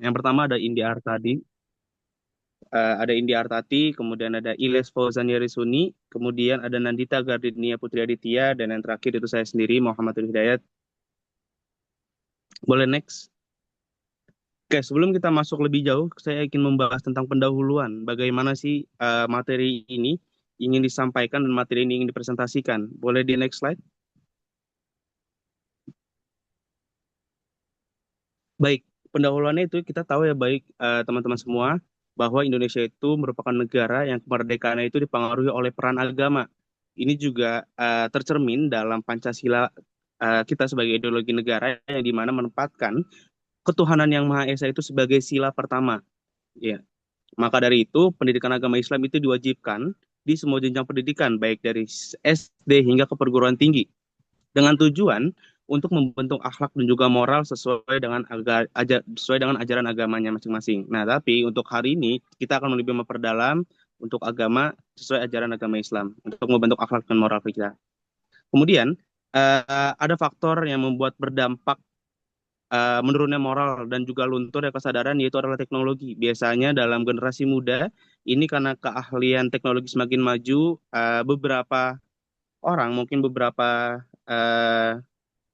Yang pertama ada Indi Artadi, kemudian ada Ilyas Fauzan Yarisuni, kemudian ada Nandita Gardenia Putri Aditya, dan yang terakhir itu saya sendiri, Muhammad Hidayat. Boleh next? Oke, sebelum kita masuk lebih jauh, saya ingin membahas tentang pendahuluan. Bagaimana sih materi ini ingin disampaikan dan materi ini ingin dipresentasikan. Boleh di next slide? Baik, pendahuluannya itu kita tahu ya baik teman-teman semua bahwa Indonesia itu merupakan negara yang kemerdekaannya itu dipengaruhi oleh peran agama. Ini juga tercermin dalam Pancasila kita sebagai ideologi negara yang dimana menempatkan ketuhanan yang Maha Esa itu sebagai sila pertama. Ya, maka dari itu pendidikan agama Islam itu diwajibkan di semua jenjang pendidikan baik dari SD hingga ke perguruan tinggi dengan tujuan untuk membentuk akhlak dan juga moral sesuai dengan ajaran agamanya masing-masing. Nah, tapi untuk hari ini kita akan lebih memperdalam untuk agama sesuai ajaran agama Islam untuk membentuk akhlak dan moral kita. Kemudian ada faktor yang membuat berdampak menurunnya moral dan juga lunturnya kesadaran yaitu adalah teknologi. Biasanya dalam generasi muda ini karena keahlian teknologi semakin maju, beberapa orang mungkin beberapa eh,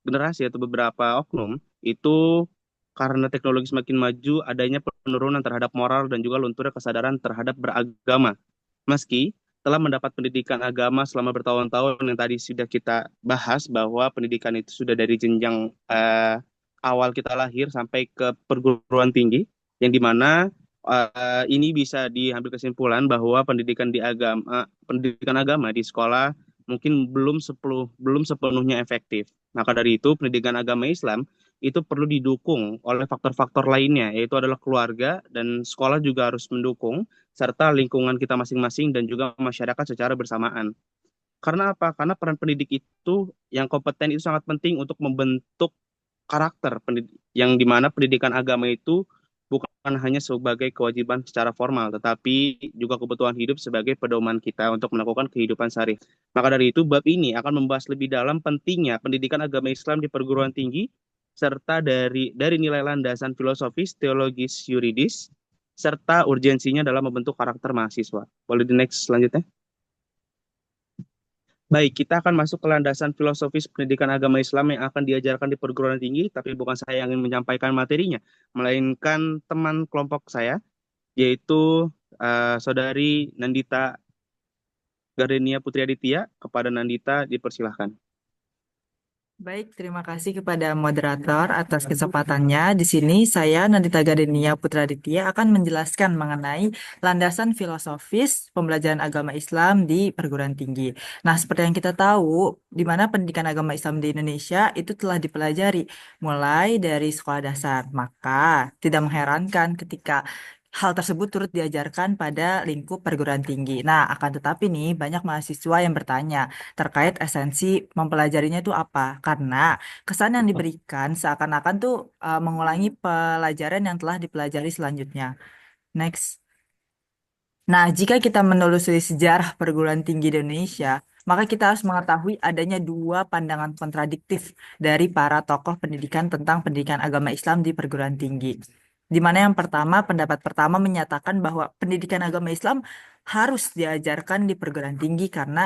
generasi atau beberapa oknum itu karena teknologi semakin maju, adanya penurunan terhadap moral dan juga lunturnya kesadaran terhadap beragama. Meski telah mendapat pendidikan agama selama bertahun-tahun yang tadi sudah kita bahas bahwa pendidikan itu sudah dari jenjang awal kita lahir sampai ke perguruan tinggi, yang dimana ini bisa diambil kesimpulan bahwa pendidikan agama di sekolah mungkin belum sepenuhnya efektif. Maka dari itu, pendidikan agama Islam itu perlu didukung oleh faktor-faktor lainnya, yaitu adalah keluarga dan sekolah juga harus mendukung, serta lingkungan kita masing-masing dan juga masyarakat secara bersamaan. Karena apa? Karena peran pendidik itu yang kompeten itu sangat penting untuk membentuk karakter yang dimana pendidikan agama itu bukan hanya sebagai kewajiban secara formal, tetapi juga kebutuhan hidup sebagai pedoman kita untuk melakukan kehidupan sehari. Maka dari itu, bab ini akan membahas lebih dalam pentingnya pendidikan agama Islam di perguruan tinggi, serta dari nilai landasan filosofis, teologis, yuridis, serta urgensinya dalam membentuk karakter mahasiswa. Boleh di next selanjutnya? Baik, kita akan masuk ke landasan filosofis pendidikan agama Islam yang akan diajarkan di perguruan tinggi, tapi bukan saya yang ingin menyampaikan materinya, melainkan teman kelompok saya, yaitu Saudari Nandita Gardenia Putri Aditya. Kepada Nandita, dipersilahkan. Baik, terima kasih kepada moderator atas kesempatannya. Di sini saya Nandita Gardenia Putraditya akan menjelaskan mengenai landasan filosofis pembelajaran agama Islam di perguruan tinggi. Nah, seperti yang kita tahu, di mana pendidikan agama Islam di Indonesia itu telah dipelajari mulai dari sekolah dasar. Maka tidak mengherankan ketika hal tersebut turut diajarkan pada lingkup perguruan tinggi. Nah, akan tetapi nih banyak mahasiswa yang bertanya terkait esensi mempelajarinya itu apa. Karena kesan yang diberikan seakan-akan tuh mengulangi pelajaran yang telah dipelajari selanjutnya. Next. Nah, jika kita menelusuri sejarah perguruan tinggi di Indonesia, maka kita harus mengetahui adanya dua pandangan kontradiktif dari para tokoh pendidikan tentang pendidikan agama Islam di perguruan tinggi. Di mana yang pertama, pendapat pertama menyatakan bahwa pendidikan agama Islam harus diajarkan di perguruan tinggi karena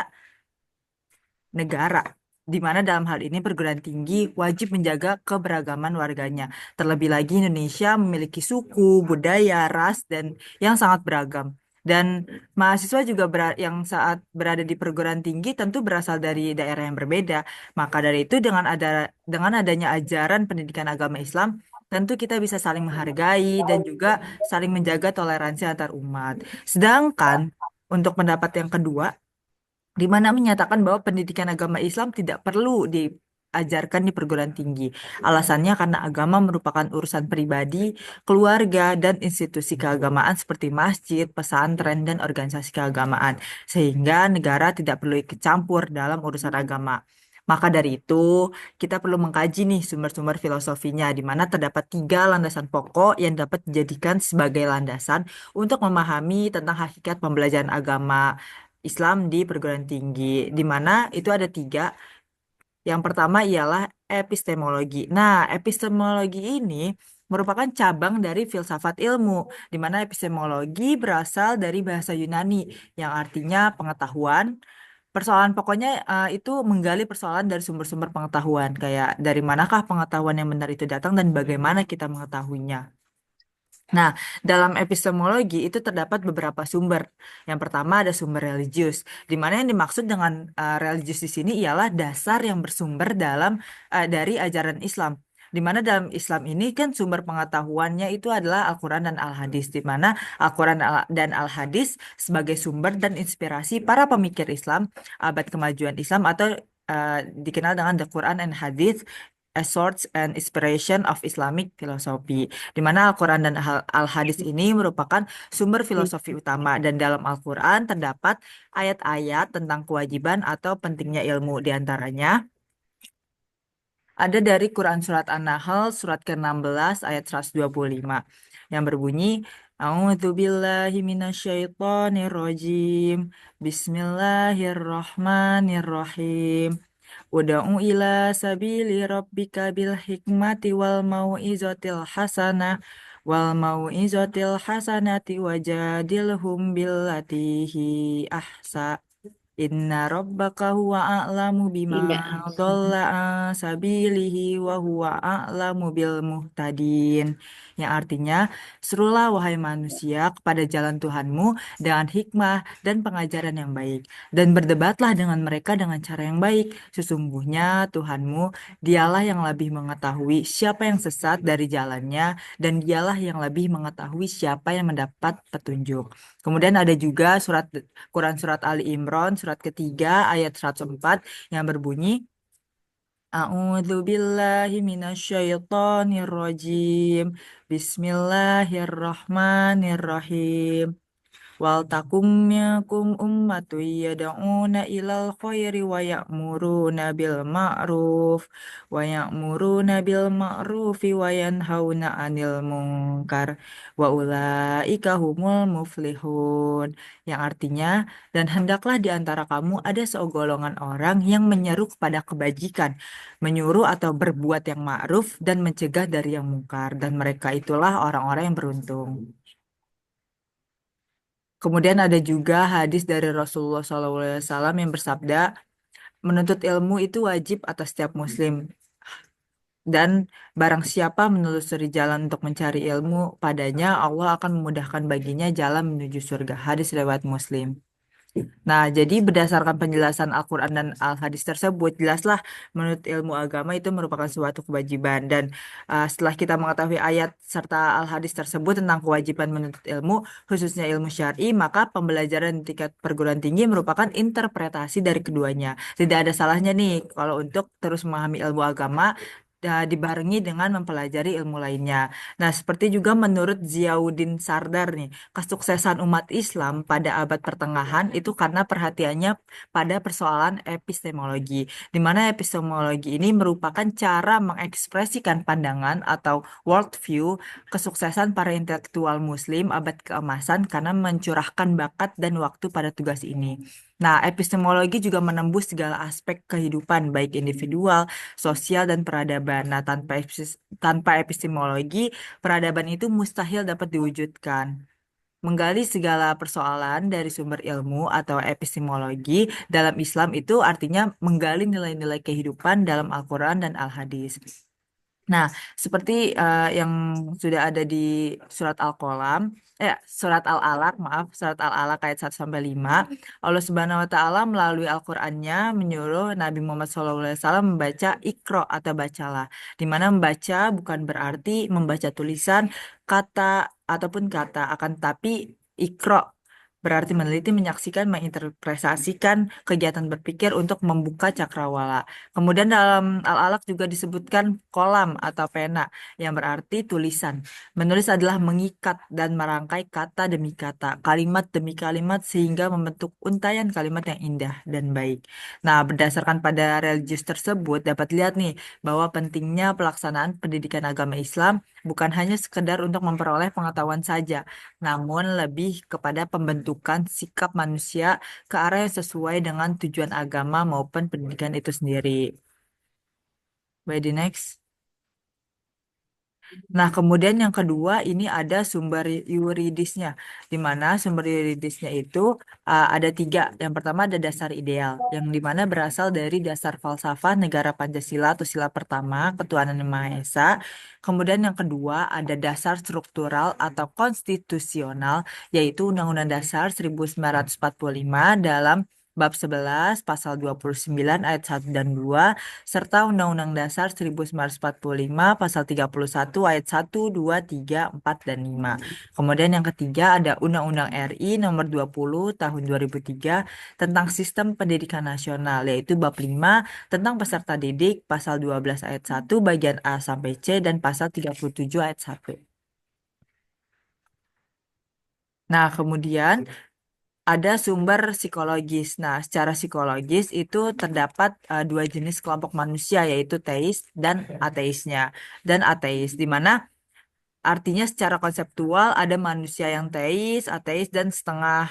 negara, di mana dalam hal ini perguruan tinggi wajib menjaga keberagaman warganya. Terlebih lagi Indonesia memiliki suku, budaya, ras, dan yang sangat beragam. Dan mahasiswa juga yang saat berada di perguruan tinggi tentu berasal dari daerah yang berbeda. Maka dari itu dengan adanya ajaran pendidikan agama Islam, tentu kita bisa saling menghargai dan juga saling menjaga toleransi antar umat. Sedangkan untuk pendapat yang kedua, di mana menyatakan bahwa pendidikan agama Islam tidak perlu diajarkan di perguruan tinggi. Alasannya karena agama merupakan urusan pribadi, keluarga, dan institusi keagamaan seperti masjid, pesantren, dan organisasi keagamaan, sehingga negara tidak perlu ikut campur dalam urusan agama. Maka dari itu, kita perlu mengkaji nih sumber-sumber filosofinya, di mana terdapat tiga landasan pokok yang dapat dijadikan sebagai landasan untuk memahami tentang hakikat pembelajaran agama Islam di perguruan tinggi, di mana itu ada tiga. Yang pertama ialah epistemologi. Nah, epistemologi ini merupakan cabang dari filsafat ilmu, di mana epistemologi berasal dari bahasa Yunani yang artinya pengetahuan. Persoalan pokoknya itu menggali persoalan dari sumber-sumber pengetahuan, kayak dari manakah pengetahuan yang benar itu datang dan bagaimana kita mengetahuinya. Nah, dalam epistemologi itu terdapat beberapa sumber. Yang pertama ada sumber religius, di mana yang dimaksud dengan religius di sini ialah dasar yang bersumber dari ajaran Islam. Di mana dalam Islam ini kan sumber pengetahuannya itu adalah Al-Quran dan Al-Hadis, di mana dan Al-Hadis sebagai sumber dan inspirasi para pemikir Islam abad kemajuan Islam atau dikenal dengan The Quran and Hadith, a source and inspiration of Islamic philosophy, di mana Al-Quran dan Al-Hadis ini merupakan sumber filosofi utama, dan dalam Al-Quran terdapat ayat-ayat tentang kewajiban atau pentingnya ilmu. Di antaranya ada dari Quran Surat An-Nahl surat ke-16 ayat 125 yang berbunyi, A'udzubillahi minasyaitonirrajim. Bismillahirrahmanirrahim. Uda'u ila sabili rabbika bil hikmati wal mau'izatil wajadilhum billati ahsa. Inna rabbaka huwa a'lamu bima Iya. dhalla an sabilihi wa huwa a'lamu bil muhtadin. Yang artinya, serulah wahai manusia kepada jalan Tuhanmu dengan hikmah dan pengajaran yang baik. Dan berdebatlah dengan mereka dengan cara yang baik. Sesungguhnya Tuhanmu, dialah yang lebih mengetahui siapa yang sesat dari jalannya, dan dialah yang lebih mengetahui siapa yang mendapat petunjuk. Kemudian ada juga Quran Surat Ali Imran, surat ketiga ayat 104 yang berbunyi, A'udzu billahi minasyaitonir rajim. Bismillahirrahmanirrahim. Wal takum minkum ummatun yad'una ilal khairi wa ya'muruna bil ma'rufi wa yanhauna 'anil munkar wa ulaika humul muflihun. Yang artinya, dan hendaklah di antara kamu ada segolongan orang yang menyeru kepada kebajikan, menyuruh atau berbuat yang ma'ruf dan mencegah dari yang mungkar, dan mereka itulah orang-orang yang beruntung. Kemudian ada juga hadis dari Rasulullah SAW yang bersabda, menuntut ilmu itu wajib atas setiap muslim. Dan barang siapa menelusuri jalan untuk mencari ilmu padanya, Allah akan memudahkan baginya jalan menuju surga. Hadis riwayat Muslim. Nah, jadi berdasarkan penjelasan Al-Quran dan Al-Hadis tersebut, jelaslah menurut ilmu agama itu merupakan suatu kewajiban. Dan setelah kita mengetahui ayat serta Al-Hadis tersebut tentang kewajiban menuntut ilmu, khususnya ilmu syar'i, maka pembelajaran di tingkat perguruan tinggi merupakan interpretasi dari keduanya. Tidak ada salahnya nih kalau untuk terus memahami ilmu agama, dibarengi dengan mempelajari ilmu lainnya. Nah, seperti juga menurut Ziauddin Sardar nih, kesuksesan umat Islam pada abad pertengahan itu karena perhatiannya pada persoalan epistemologi, di mana epistemologi ini merupakan cara mengekspresikan pandangan atau worldview kesuksesan para intelektual Muslim abad keemasan karena mencurahkan bakat dan waktu pada tugas ini. Nah, epistemologi juga menembus segala aspek kehidupan, baik individual, sosial, dan peradaban. Nah, tanpa epistemologi, peradaban itu mustahil dapat diwujudkan. Menggali segala persoalan dari sumber ilmu atau epistemologi dalam Islam itu artinya menggali nilai-nilai kehidupan dalam Al-Quran dan Al-Hadis. Nah, seperti yang sudah ada di surat Al-Qalam, surat Al-Alaq, maaf, surat Al-Alaq ayat 1 sampai 5, Allah Subhanahu wa taala melalui Al-Qur'annya menyuruh Nabi Muhammad SAW membaca Iqra atau bacalah. Di mana membaca bukan berarti membaca tulisan kata ataupun kata, akan tapi Iqra berarti meneliti, menyaksikan, menginterpretasikan kegiatan berpikir untuk membuka cakrawala. Kemudian dalam Al-Alaq juga disebutkan kolam atau pena yang berarti tulisan. Menulis adalah mengikat dan merangkai kata demi kata, kalimat demi kalimat sehingga membentuk untayan kalimat yang indah dan baik. Nah, berdasarkan pada religius tersebut dapat lihat nih bahwa pentingnya pelaksanaan pendidikan agama Islam bukan hanya sekedar untuk memperoleh pengetahuan saja, namun lebih kepada pembentukan sikap manusia ke arah yang sesuai dengan tujuan agama maupun pendidikan itu sendiri. By the next. Nah, kemudian yang kedua ini ada sumber yuridisnya, di mana sumber yuridisnya itu ada tiga. Yang pertama ada dasar ideal, yang di mana berasal dari dasar falsafah negara Pancasila atau sila pertama, ketuhanan yang Maha Esa. Kemudian yang kedua ada dasar struktural atau konstitusional, yaitu Undang-Undang Dasar 1945 dalam Bab 11, Pasal 29 ayat 1 dan 2 serta Undang-Undang Dasar 1945 Pasal 31 ayat 1, 2, 3, 4, dan 5. Kemudian yang ketiga ada Undang-Undang RI nomor 20 tahun 2003 tentang Sistem Pendidikan Nasional, yaitu Bab 5 tentang peserta didik, Pasal 12 ayat 1 bagian A sampai C, dan Pasal 37 ayat 1. Nah, kemudian ada sumber psikologis. Nah, secara psikologis itu terdapat dua jenis kelompok manusia, yaitu teis dan ateisnya. Dan ateis, di mana artinya secara konseptual ada manusia yang teis, ateis, dan setengah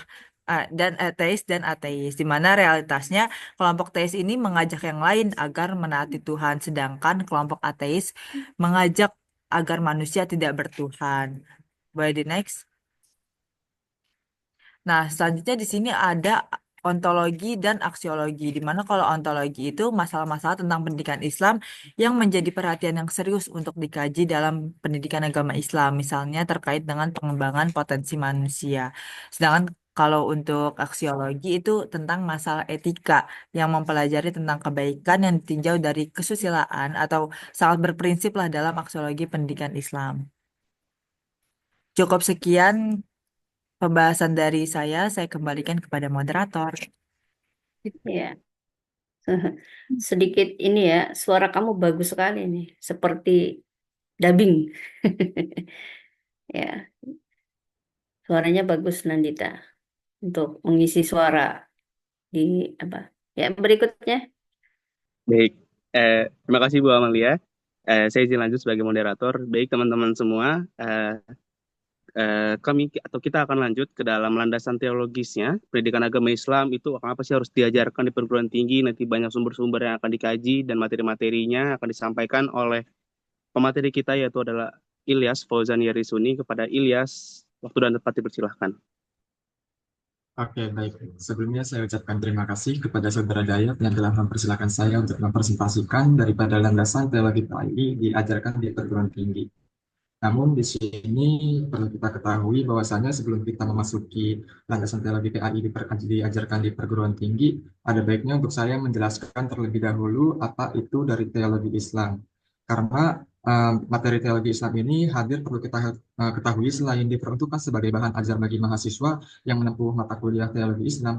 dan teis dan ateis. Di mana realitasnya kelompok teis ini mengajak yang lain agar menaati Tuhan, sedangkan kelompok ateis mengajak agar manusia tidak bertuhan. Boleh di next? Nah, selanjutnya di sini ada ontologi dan aksiologi, di mana kalau ontologi itu masalah-masalah tentang pendidikan Islam yang menjadi perhatian yang serius untuk dikaji dalam pendidikan agama Islam, misalnya terkait dengan pengembangan potensi manusia. Sedangkan kalau untuk aksiologi itu tentang masalah etika yang mempelajari tentang kebaikan yang ditinjau dari kesusilaan atau sangat berprinsip lah dalam aksiologi pendidikan Islam. Cukup sekian pembahasan dari saya kembalikan kepada moderator. Ya, sedikit ini ya, suara kamu bagus sekali nih, seperti dubbing. Ya, suaranya bagus Nandita untuk mengisi suara di apa? Ya, berikutnya. Baik, terima kasih Bu Amalia. Saya izin lanjut sebagai moderator. Baik teman-teman semua, kami atau kita akan lanjut ke dalam landasan teologisnya. Pendidikan agama Islam itu apa sih harus diajarkan di perguruan tinggi? Nanti banyak sumber-sumber yang akan dikaji dan materi-materinya akan disampaikan oleh pemateri kita, yaitu adalah Ilyas Fauzan Yarisuni. Kepada Ilyas, waktu dan tempat dipersilahkan. Oke, baik. Sebelumnya saya ucapkan terima kasih kepada Saudara Dayat yang telah mempersilahkan saya untuk mempresentasikan daripada landasan teologi PAI diajarkan di perguruan tinggi. Namun di sini perlu kita ketahui bahwasanya sebelum kita memasuki landasan teologi PAI diajarkan di perguruan tinggi, ada baiknya untuk saya menjelaskan terlebih dahulu apa itu dari teologi Islam. Karena materi teologi Islam ini hadir perlu kita ketahui selain diperuntukkan sebagai bahan ajar bagi mahasiswa yang menempuh mata kuliah teologi Islam,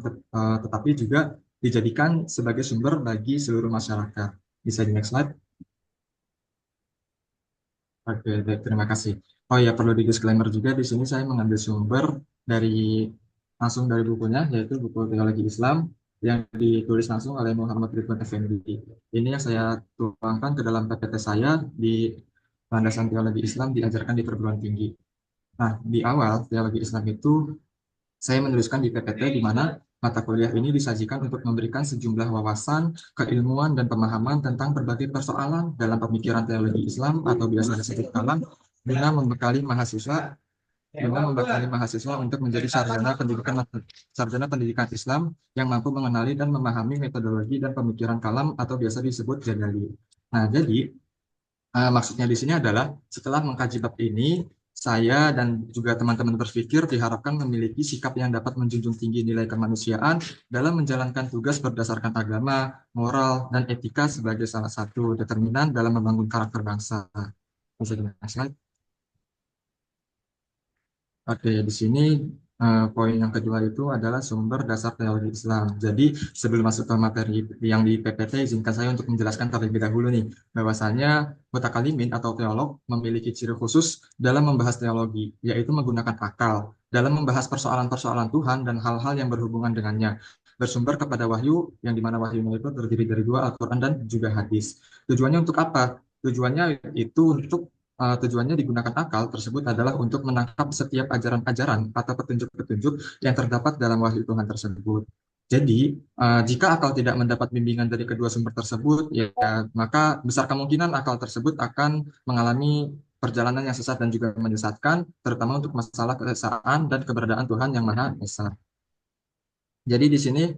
tetapi juga dijadikan sebagai sumber bagi seluruh masyarakat. Bisa di next slide. Oke, baik, terima kasih. Oh ya, perlu di disclaimer juga di sini saya mengambil sumber dari langsung dari bukunya, yaitu buku Teologi Islam yang ditulis langsung oleh Muhammad Ridwan Effendi. Ini yang saya tuangkan ke dalam PPT saya di landasan teologi Islam diajarkan di perguruan tinggi. Nah, di awal teologi Islam itu saya menuliskan di PPT di mana mata kuliah ini disajikan untuk memberikan sejumlah wawasan, keilmuan, dan pemahaman tentang berbagai persoalan dalam pemikiran teologi Islam atau biasa disebut kalam, guna membekali mahasiswa untuk menjadi sarjana pendidikan Islam yang mampu mengenali dan memahami metodologi dan pemikiran kalam atau biasa disebut jadali. Nah, jadi maksudnya di sini adalah setelah mengkaji bab ini, saya dan juga teman-teman berpikir diharapkan memiliki sikap yang dapat menjunjung tinggi nilai kemanusiaan dalam menjalankan tugas berdasarkan agama, moral, dan etika sebagai salah satu determinan dalam membangun karakter bangsa. Bisa di-next slide. Oke, di sini poin yang kedua itu adalah sumber dasar teologi Islam. Jadi sebelum masuk ke materi yang di PPT, izinkan saya untuk menjelaskan terlebih dahulu nih, bahwasanya mutakalimin atau teolog memiliki ciri khusus dalam membahas teologi, yaitu menggunakan akal dalam membahas persoalan-persoalan Tuhan dan hal-hal yang berhubungan dengannya, bersumber kepada wahyu, yang dimana wahyunya itu terdiri dari dua, Al-Quran dan juga hadis. Tujuannya untuk apa? Tujuannya itu untuk tujuannya digunakan akal tersebut adalah untuk menangkap setiap ajaran-ajaran atau petunjuk-petunjuk yang terdapat dalam wahyu Tuhan tersebut. Jadi, jika akal tidak mendapat bimbingan dari kedua sumber tersebut, ya, maka besar kemungkinan akal tersebut akan mengalami perjalanan yang sesat dan juga menyesatkan, terutama untuk masalah keesaan dan keberadaan Tuhan yang Maha Esa. Jadi di sini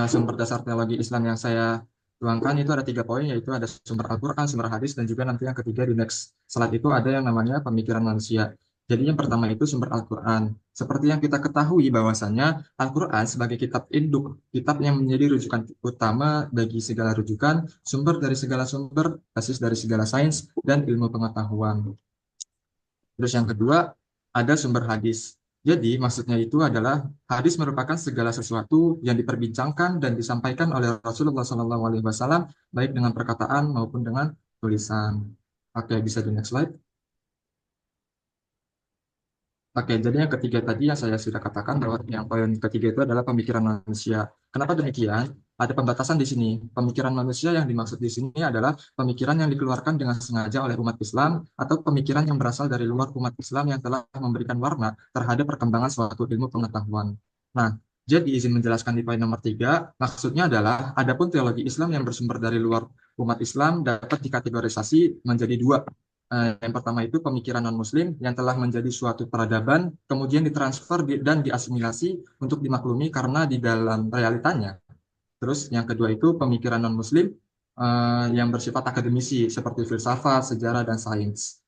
sumber dasar teologi Islam yang saya tuangkan itu ada 3 poin, yaitu ada sumber Al-Quran, sumber hadis, dan juga nanti yang ketiga di next slide itu ada yang namanya pemikiran manusia. Jadi yang pertama itu sumber Al-Quran. Seperti yang kita ketahui bahwasanya Al-Quran sebagai kitab induk, kitab yang menjadi rujukan utama bagi segala rujukan, sumber dari segala sumber, basis dari segala sains, dan ilmu pengetahuan. Terus yang kedua, ada sumber hadis. Jadi maksudnya itu adalah hadis merupakan segala sesuatu yang diperbincangkan dan disampaikan oleh Rasulullah SAW, baik dengan perkataan maupun dengan tulisan. Oke, bisa di next slide. Oke, jadi yang ketiga tadi yang saya sudah katakan bahwa yang poin ketiga itu adalah pemikiran manusia. Kenapa demikian? Ada pembatasan di sini. Pemikiran manusia yang dimaksud di sini adalah pemikiran yang dikeluarkan dengan sengaja oleh umat Islam atau pemikiran yang berasal dari luar umat Islam yang telah memberikan warna terhadap perkembangan suatu ilmu pengetahuan. Nah, jadi izin menjelaskan di poin nomor 3, maksudnya adalah adapun teologi Islam yang bersumber dari luar umat Islam dapat dikategorisasi menjadi 2. Yang pertama itu pemikiran non-muslim yang telah menjadi suatu peradaban, kemudian ditransfer dan diasimilasi untuk dimaklumi karena di dalam realitanya. Terus yang kedua itu pemikiran non-muslim yang bersifat akademisi seperti filsafat, sejarah, dan sains.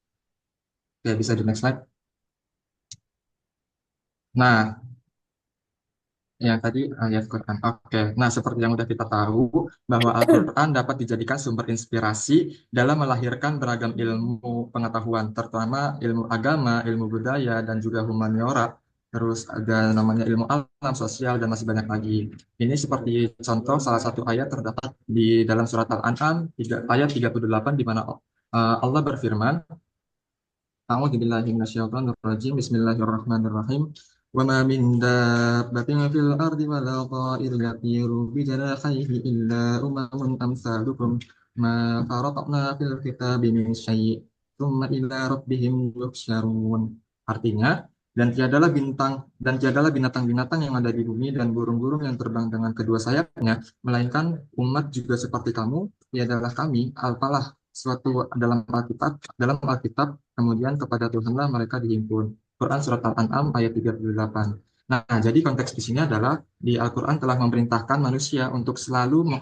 Oke, bisa di next slide. Nah, yang tadi ayat Quran. Oke, nah seperti yang sudah kita tahu bahwa Al-Quran dapat dijadikan sumber inspirasi dalam melahirkan beragam ilmu pengetahuan, terutama ilmu agama, ilmu budaya, dan juga humaniora. Terus ada namanya ilmu alam, sosial, dan masih banyak lagi. Ini seperti contoh salah satu ayat terdapat di dalam surat Al-An'am, ayat 38, di mana Allah berfirman, A'udzubillahi minasyaitonirrajim. Bismillahirrahmanirrahim. Wa ma min dabbatin fil ardi wala ta'irin yatiru bi janahihi illa umamun amsalukum ma faratna fil kitabi min syai' tsumma ila rabbihim yuhsyarun. Artinya, dan tiadalah binatang-binatang yang ada di bumi dan burung-burung yang terbang dengan kedua sayapnya, melainkan umat juga seperti kamu, tiadalah kami, apalah suatu dalam Alkitab, kemudian kepada Tuhanlah mereka dihimpun. Quran Surat Al-An'am ayat 38. Nah, jadi konteks di sini adalah di Al-Quran telah memerintahkan manusia untuk selalu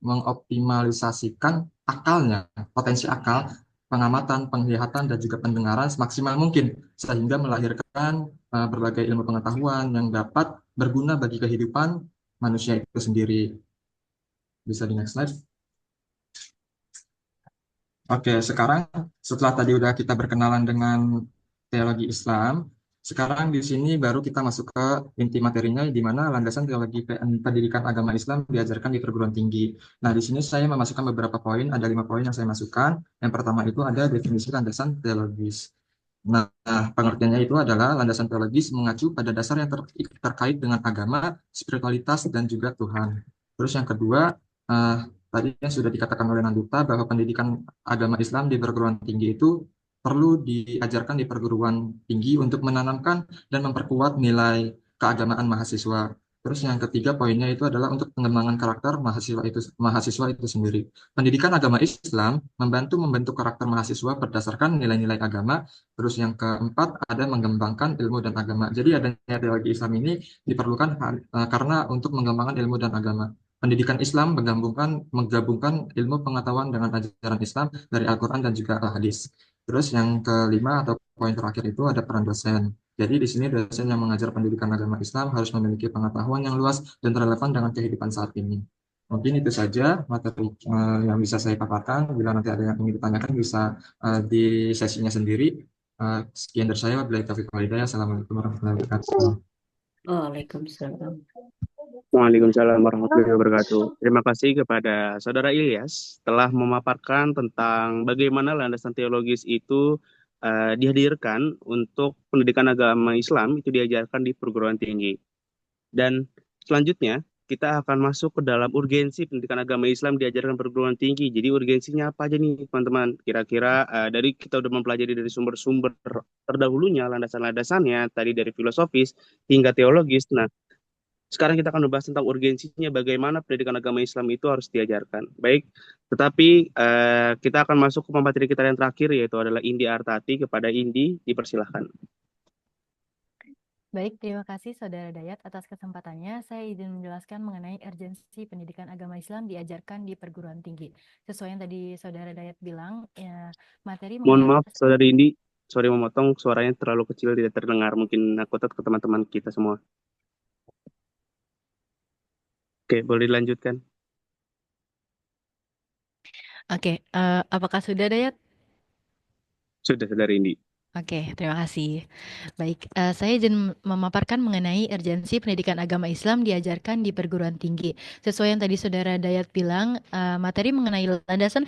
mengoptimalisasikan akalnya, potensi akal, pengamatan, penglihatan, dan juga pendengaran semaksimal mungkin, sehingga melahirkan berbagai ilmu pengetahuan yang dapat berguna bagi kehidupan manusia itu sendiri. Bisa di next slide. Oke, sekarang setelah tadi udah kita berkenalan dengan teologi Islam, sekarang di sini baru kita masuk ke inti materinya, di mana landasan teologi pendidikan agama Islam diajarkan di perguruan tinggi. Nah, di sini saya memasukkan beberapa poin, ada 5 poin yang saya masukkan. Yang pertama itu ada definisi landasan teologis. Nah, pengertiannya itu adalah landasan teologis mengacu pada dasar yang terkait dengan agama, spiritualitas, dan juga Tuhan. Terus yang kedua, eh, tadi yang sudah dikatakan oleh Nandita bahwa pendidikan agama Islam di perguruan tinggi itu perlu diajarkan di perguruan tinggi untuk menanamkan dan memperkuat nilai keagamaan mahasiswa. Terus yang ketiga poinnya itu adalah untuk pengembangan karakter mahasiswa itu sendiri. Pendidikan agama Islam membantu membentuk karakter mahasiswa berdasarkan nilai-nilai agama. Terus yang keempat ada mengembangkan ilmu dan agama. Jadi adanya teologi Islam ini diperlukan karena untuk mengembangkan ilmu dan agama. Pendidikan Islam menggabungkan ilmu pengetahuan dengan ajaran Islam dari Al-Quran dan juga Al-Hadis. Terus yang kelima atau poin terakhir itu ada peran dosen. Jadi di sini dosen yang mengajar pendidikan agama Islam harus memiliki pengetahuan yang luas dan relevan dengan kehidupan saat ini. Mungkin itu saja materi yang bisa saya paparkan. Bila nanti ada yang ingin ditanyakan bisa di sesinya sendiri. Sekian dari saya. Wabillahi taufiq wal hidayah. Assalamualaikum warahmatullahi wabarakatuh. Waalaikumsalam. Waalaikumsalam warahmatullahi wabarakatuh. Terima kasih kepada Saudara Ilyas telah memaparkan tentang bagaimana landasan teologis itu dihadirkan untuk pendidikan agama Islam itu diajarkan di perguruan tinggi. Dan selanjutnya kita akan masuk ke dalam urgensi pendidikan agama Islam diajarkan perguruan tinggi. Jadi urgensinya apa aja nih teman-teman? Kira-kira dari kita udah mempelajari dari sumber-sumber terdahulunya, landasan-landasannya, tadi dari filosofis hingga teologis. Nah, Sekarang kita akan membahas tentang urgensinya bagaimana pendidikan agama Islam itu harus diajarkan. Baik, tetapi kita akan masuk ke pemateri kita yang terakhir, yaitu adalah Indi Artati. Kepada Indi, dipersilahkan. Baik, terima kasih Saudara Dayat atas kesempatannya. Saya izin menjelaskan mengenai urgensi pendidikan agama Islam diajarkan di perguruan tinggi. Sesuai yang tadi Saudara Dayat bilang, materi Mohon mengenai maaf, Saudari Indi. Sorry memotong, suaranya terlalu kecil, tidak terdengar. Mungkin aku ke teman-teman kita semua. Oke, boleh dilanjutkan. Oke, apakah sudah Dayat? Sudah, Saudari Indi. Oke, terima kasih. Baik, saya izin memaparkan mengenai urgensi pendidikan agama Islam diajarkan di perguruan tinggi. Sesuai yang tadi Saudara Dayat bilang, materi mengenai landasan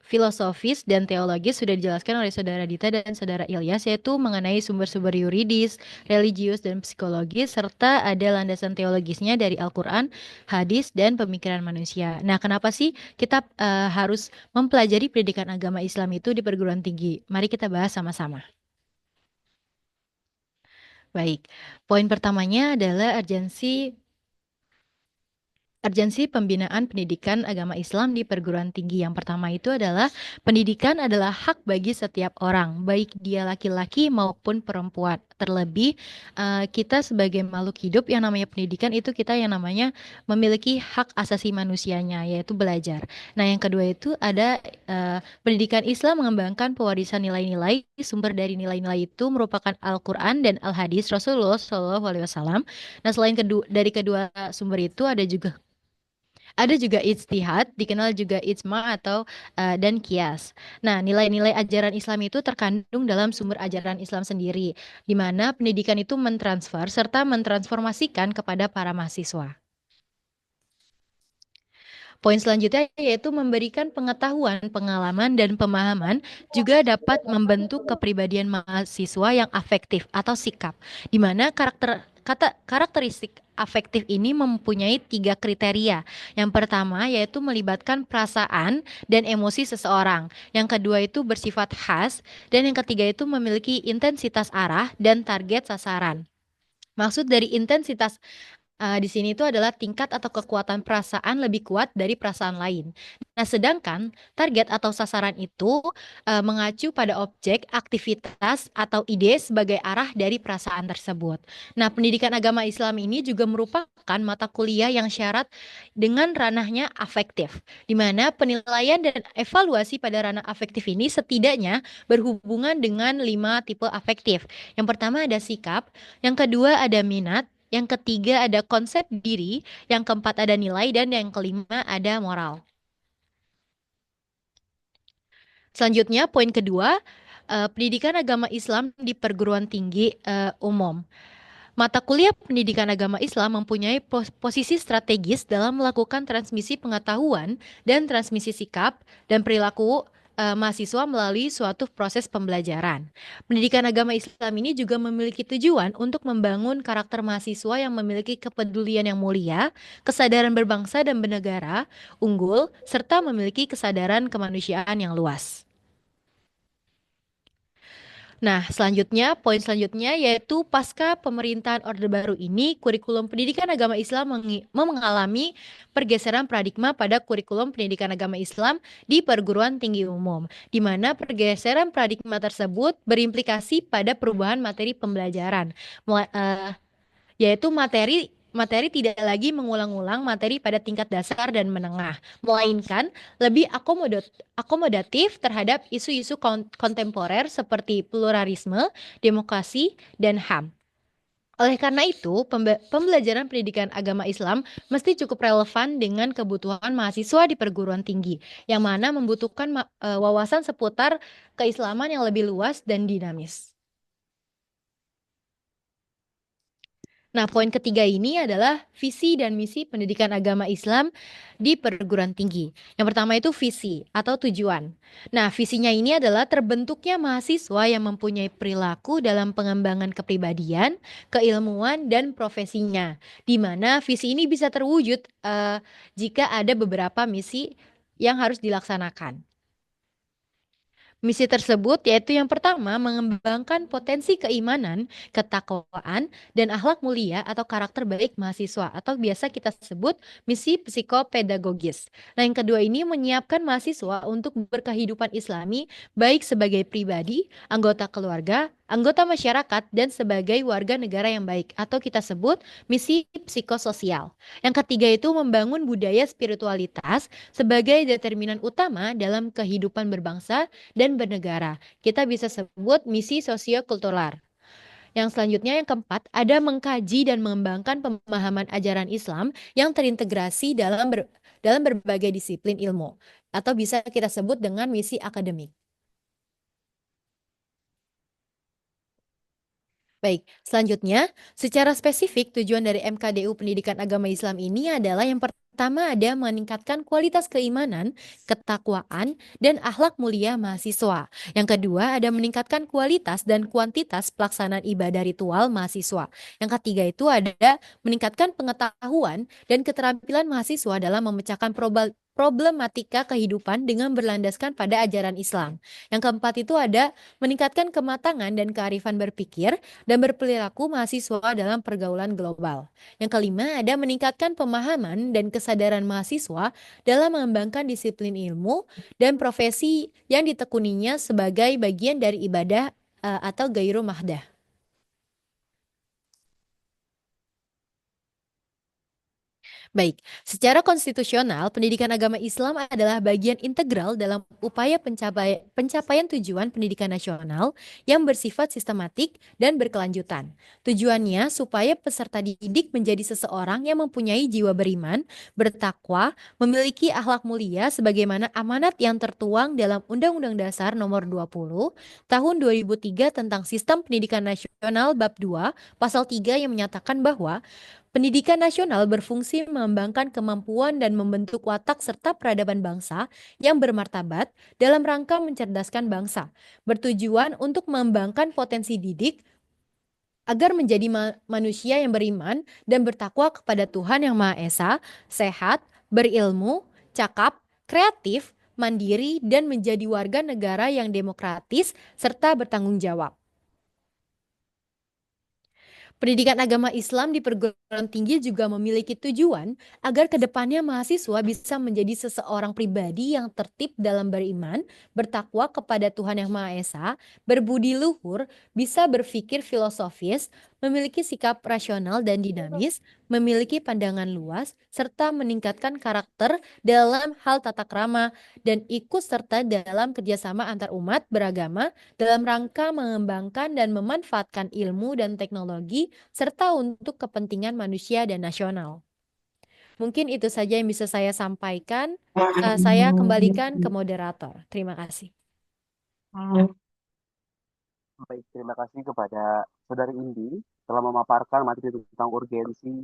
filosofis dan teologis sudah dijelaskan oleh Saudara Dita dan Saudara Ilyas, yaitu mengenai sumber-sumber yuridis, religius, dan psikologis, serta ada landasan teologisnya dari Al-Quran, hadis, dan pemikiran manusia. Nah, kenapa sih kita harus mempelajari pendidikan agama Islam itu di perguruan tinggi? Mari kita bahas sama-sama. Baik, poin pertamanya adalah urgensi pembinaan pendidikan agama Islam di perguruan tinggi. Yang pertama itu adalah pendidikan adalah hak bagi setiap orang, baik dia laki-laki maupun perempuan. Terlebih kita sebagai makhluk hidup yang namanya pendidikan itu kita yang namanya memiliki hak asasi manusianya, yaitu belajar. Nah, yang kedua itu ada pendidikan Islam mengembangkan pewarisan nilai-nilai. Sumber dari nilai-nilai itu merupakan Al-Quran dan Al-Hadis Rasulullah SAW. Nah, selain dari kedua sumber itu ada juga ijtihad, dikenal juga ijma atau dan qiyas. Nah, nilai-nilai ajaran Islam itu terkandung dalam sumber ajaran Islam sendiri, di mana pendidikan itu mentransfer serta mentransformasikan kepada para mahasiswa. Poin selanjutnya yaitu memberikan pengetahuan, pengalaman, dan pemahaman juga dapat membentuk kepribadian mahasiswa yang afektif atau sikap, di mana karakteristik afektif ini mempunyai 3 kriteria. Yang pertama yaitu melibatkan perasaan dan emosi seseorang. Yang kedua itu bersifat khas, dan yang ketiga itu memiliki intensitas arah dan target sasaran. Maksud dari intensitas di sini itu adalah tingkat atau kekuatan perasaan lebih kuat dari perasaan lain. Nah, sedangkan target atau sasaran itu mengacu pada objek, aktivitas, atau ide sebagai arah dari perasaan tersebut. Nah, pendidikan agama Islam ini juga merupakan mata kuliah yang syarat dengan ranahnya afektif, di mana penilaian dan evaluasi pada ranah afektif ini setidaknya berhubungan dengan 5 tipe afektif. Yang pertama ada sikap, yang kedua ada minat, yang ketiga ada konsep diri, yang keempat ada nilai, dan yang kelima ada moral. Selanjutnya, poin kedua, pendidikan agama Islam di perguruan tinggi umum. Mata kuliah pendidikan agama Islam mempunyai posisi strategis dalam melakukan transmisi pengetahuan dan transmisi sikap dan perilaku mahasiswa melalui suatu proses pembelajaran. Pendidikan agama Islam ini juga memiliki tujuan untuk membangun karakter mahasiswa yang memiliki kepedulian yang mulia, kesadaran berbangsa dan bernegara, unggul, serta memiliki kesadaran kemanusiaan yang luas. Nah, poin selanjutnya yaitu pasca pemerintahan Orde Baru ini, kurikulum pendidikan agama Islam mengalami pergeseran paradigma pada kurikulum pendidikan agama Islam di perguruan tinggi umum, di mana pergeseran paradigma tersebut berimplikasi pada perubahan materi pembelajaran, yaitu materi tidak lagi mengulang-ulang materi pada tingkat dasar dan menengah, melainkan lebih akomodatif terhadap isu-isu kontemporer seperti pluralisme, demokrasi, dan HAM. Oleh karena itu, pembelajaran pendidikan agama Islam mesti cukup relevan dengan kebutuhan mahasiswa di perguruan tinggi, yang mana membutuhkan wawasan seputar keislaman yang lebih luas dan dinamis. Nah, poin ketiga ini adalah visi dan misi pendidikan agama Islam di perguruan tinggi. Yang pertama itu visi atau tujuan. Nah, visinya ini adalah terbentuknya mahasiswa yang mempunyai perilaku dalam pengembangan kepribadian, keilmuan, dan profesinya. Di mana visi ini bisa terwujud jika ada beberapa misi yang harus dilaksanakan. Misi tersebut yaitu yang pertama, mengembangkan potensi keimanan, ketakwaan, dan akhlak mulia atau karakter baik mahasiswa atau biasa kita sebut misi psikopedagogis. Nah, yang kedua ini menyiapkan mahasiswa untuk berkehidupan Islami baik sebagai pribadi, anggota keluarga, anggota masyarakat, dan sebagai warga negara yang baik atau kita sebut misi psikososial. Yang ketiga itu membangun budaya spiritualitas sebagai determinan utama dalam kehidupan berbangsa dan bernegara. Kita bisa sebut misi sosiokultural. Yang selanjutnya yang keempat, ada mengkaji dan mengembangkan pemahaman ajaran Islam yang terintegrasi dalam berbagai disiplin ilmu atau bisa kita sebut dengan misi akademik. Baik, selanjutnya, secara spesifik tujuan dari MKDU Pendidikan Agama Islam ini adalah yang pertama ada meningkatkan kualitas keimanan, ketakwaan, dan akhlak mulia mahasiswa. Yang kedua ada meningkatkan kualitas dan kuantitas pelaksanaan ibadah ritual mahasiswa. Yang ketiga itu ada meningkatkan pengetahuan dan keterampilan mahasiswa dalam memecahkan problematika kehidupan dengan berlandaskan pada ajaran Islam. Yang keempat itu ada meningkatkan kematangan dan kearifan berpikir dan berperilaku mahasiswa dalam pergaulan global. Yang kelima, ada meningkatkan pemahaman dan kesadaran mahasiswa dalam mengembangkan disiplin ilmu dan profesi yang ditekuninya sebagai bagian dari ibadah atau gairu mahdah. Baik, secara konstitusional, pendidikan agama Islam adalah bagian integral dalam upaya pencapaian tujuan pendidikan nasional yang bersifat sistematik dan berkelanjutan. Tujuannya supaya peserta didik menjadi seseorang yang mempunyai jiwa beriman, bertakwa, memiliki akhlak mulia sebagaimana amanat yang tertuang dalam Undang-Undang Dasar Nomor 20 Tahun 2003 tentang Sistem Pendidikan Nasional Bab 2 Pasal 3 yang menyatakan bahwa pendidikan nasional berfungsi mengembangkan kemampuan dan membentuk watak serta peradaban bangsa yang bermartabat dalam rangka mencerdaskan bangsa, bertujuan untuk mengembangkan potensi didik agar menjadi manusia yang beriman dan bertakwa kepada Tuhan Yang Maha Esa, sehat, berilmu, cakap, kreatif, mandiri, dan menjadi warga negara yang demokratis serta bertanggung jawab. Pendidikan agama Islam di perguruan tinggi juga memiliki tujuan agar kedepannya mahasiswa bisa menjadi seseorang pribadi yang tertib dalam beriman, bertakwa kepada Tuhan Yang Maha Esa, berbudi luhur, bisa berpikir filosofis, memiliki sikap rasional dan dinamis, memiliki pandangan luas, serta meningkatkan karakter dalam hal tata krama dan ikut serta dalam kerjasama antar umat beragama dalam rangka mengembangkan dan memanfaatkan ilmu dan teknologi serta untuk kepentingan manusia dan nasional. Mungkin itu saja yang bisa saya sampaikan. Saya kembalikan ke moderator. Terima kasih. Baik, terima kasih kepada Saudari Indi telah memaparkan materi tentang urgensi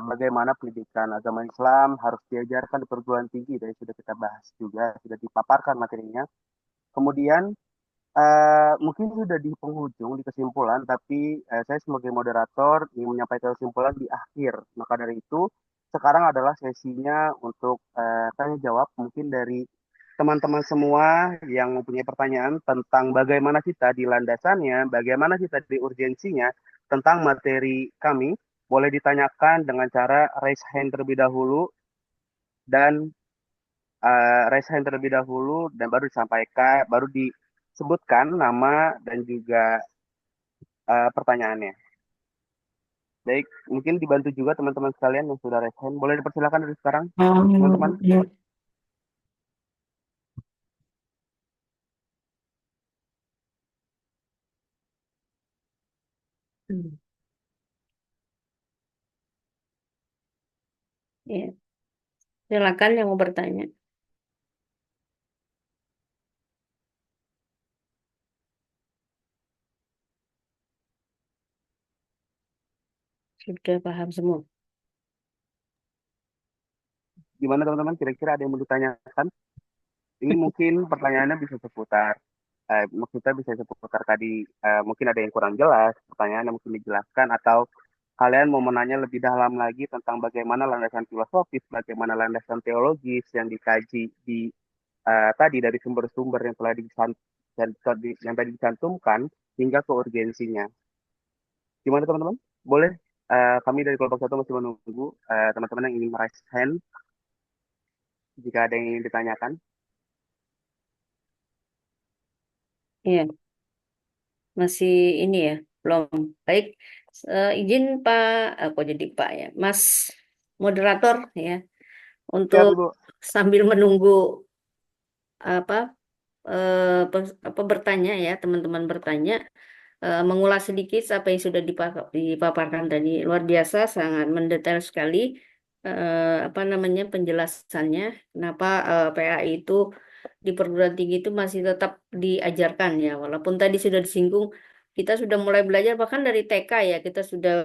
bagaimana pendidikan agama Islam harus diajarkan di perguruan tinggi. Dari sudah kita bahas juga, sudah dipaparkan materinya. Kemudian mungkin sudah di penghujung, di kesimpulan, tapi saya sebagai moderator ingin menyampaikan kesimpulan di akhir. Maka dari itu, sekarang adalah sesinya untuk tanya jawab mungkin dari teman-teman semua yang mempunyai pertanyaan tentang bagaimana kita di landasannya, bagaimana kita di urgensinya tentang materi kami, boleh ditanyakan dengan cara raise hand terlebih dahulu dan raise hand terlebih dahulu dan baru disampaikan, baru disebutkan nama dan juga pertanyaannya. Baik, mungkin dibantu juga teman-teman sekalian yang sudah raise hand. Boleh dipersilakan dari sekarang, teman-teman. Ya, silakan yang mau bertanya. Sudah paham semua. Gimana teman-teman, kira-kira ada yang mau ditanyakan? Ini mungkin pertanyaannya bisa seputar, maksudnya bisa seputar tadi, mungkin ada yang kurang jelas, pertanyaannya mungkin dijelaskan, atau kalian mau menanya lebih dalam lagi tentang bagaimana landasan filosofis, bagaimana landasan teologis yang dikaji di tadi dari sumber-sumber yang telah yang tadi dicantumkan hingga ke urgensinya. Gimana teman-teman? Boleh? Kami dari kelompok satu masih menunggu teman-teman yang ingin raise hand jika ada yang ingin ditanyakan. Iya, masih ini ya, belum. Baik, izin Pak, kok jadi Pak ya, Mas moderator ya, untuk Siap, Ibu. sambil menunggu apa apa bertanya ya, teman-teman bertanya, mengulas sedikit apa yang sudah dipaparkan tadi. Luar biasa, sangat mendetail sekali apa namanya penjelasannya. Kenapa PAI itu di perguruan tinggi itu masih tetap diajarkan ya, walaupun tadi sudah disinggung kita sudah mulai belajar bahkan dari TK ya, kita sudah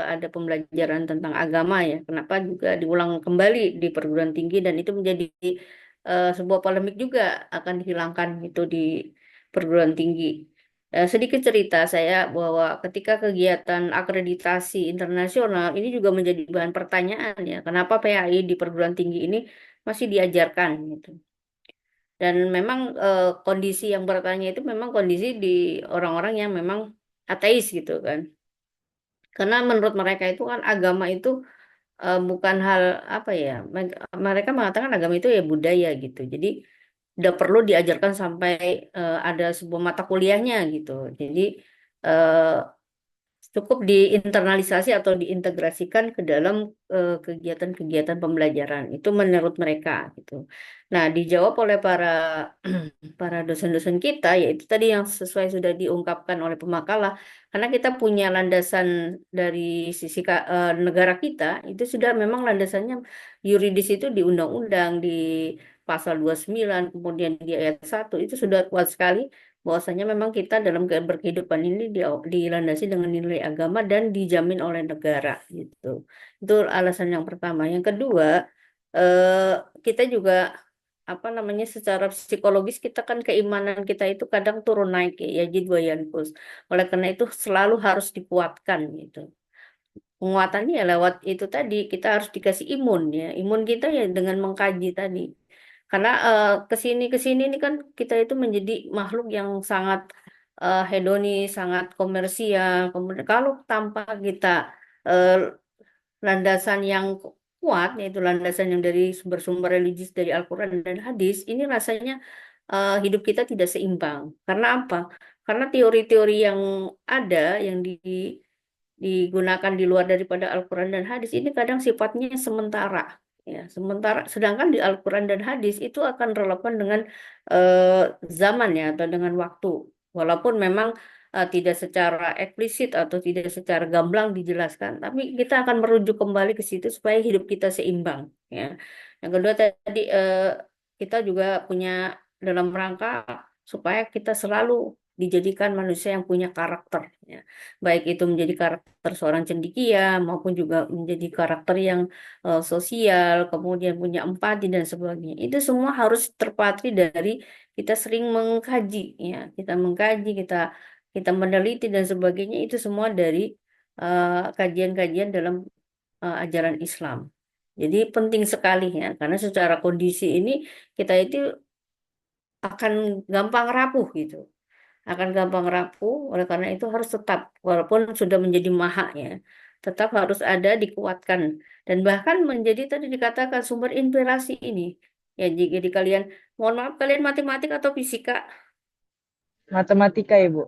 ada pembelajaran tentang agama ya. Kenapa juga diulang kembali di perguruan tinggi dan itu menjadi sebuah polemik juga akan dihilangkan itu di perguruan tinggi. Sedikit cerita saya bahwa ketika kegiatan akreditasi internasional ini juga menjadi bahan pertanyaan ya, kenapa PAI di perguruan tinggi ini masih diajarkan gitu. Dan memang kondisi yang bertanya itu memang kondisi di orang-orang yang memang ateis gitu kan. Karena menurut mereka itu kan agama itu bukan hal apa ya, mereka mengatakan agama itu ya budaya gitu. Jadi udah perlu diajarkan sampai ada sebuah mata kuliahnya gitu. Jadi eh, cukup diinternalisasi atau diintegrasikan ke dalam kegiatan-kegiatan pembelajaran itu menurut mereka gitu. Nah, dijawab oleh para dosen-dosen kita yaitu tadi yang sesuai sudah diungkapkan oleh pemakalah, karena kita punya landasan dari sisi negara kita itu sudah memang landasannya yuridis itu di undang-undang di pasal 29 kemudian di ayat 1 itu sudah kuat sekali bahwasanya memang kita dalam berkehidupan ini dilandasi dengan nilai agama dan dijamin oleh negara gitu. Itu alasan yang pertama. Yang kedua, eh, kita juga apa namanya secara psikologis kita kan keimanan kita itu kadang turun naik ya, yazid wa yanqus. Oleh karena itu selalu harus dikuatkan gitu. Penguatannya ya lewat itu tadi kita harus dikasih imun ya. Imun kita ya dengan mengkaji tadi. Karena kesini ini kan kita itu menjadi makhluk yang sangat hedonis, sangat komersial. Kemudian kalau tanpa kita eh, landasan yang kuat, yaitu landasan yang dari sumber-sumber religius dari Al-Quran dan hadis, ini rasanya hidup kita tidak seimbang. Karena apa? Karena teori-teori yang ada, yang digunakan di luar daripada Al-Quran dan hadis, ini kadang sifatnya sementara. Ya, sementara, sedangkan di Al-Quran dan hadis itu akan relevan dengan zaman ya, atau dengan waktu. Walaupun memang tidak secara eksplisit atau tidak secara gamblang dijelaskan, tapi kita akan merujuk kembali ke situ supaya hidup kita seimbang. Ya. Yang kedua tadi kita juga punya dalam rangka supaya kita selalu dijadikan manusia yang punya karakter. Ya. Baik itu menjadi karakter seorang cendekia maupun juga menjadi karakter yang sosial, kemudian punya empati dan sebagainya. Itu semua harus terpatri dari kita sering mengkaji, ya. Kita mengkaji, kita meneliti dan sebagainya itu semua dari kajian-kajian dalam ajaran Islam. Jadi penting sekali ya, karena secara kondisi ini kita itu akan gampang rapuh gitu, akan gampang rapuh. Oleh karena itu harus tetap, walaupun sudah menjadi mahak ya, tetap harus ada dikuatkan dan bahkan menjadi tadi dikatakan sumber inspirasi ini. Ya, jadi kalian, mohon maaf, kalian matematik atau fisika? Matematika, Ibu.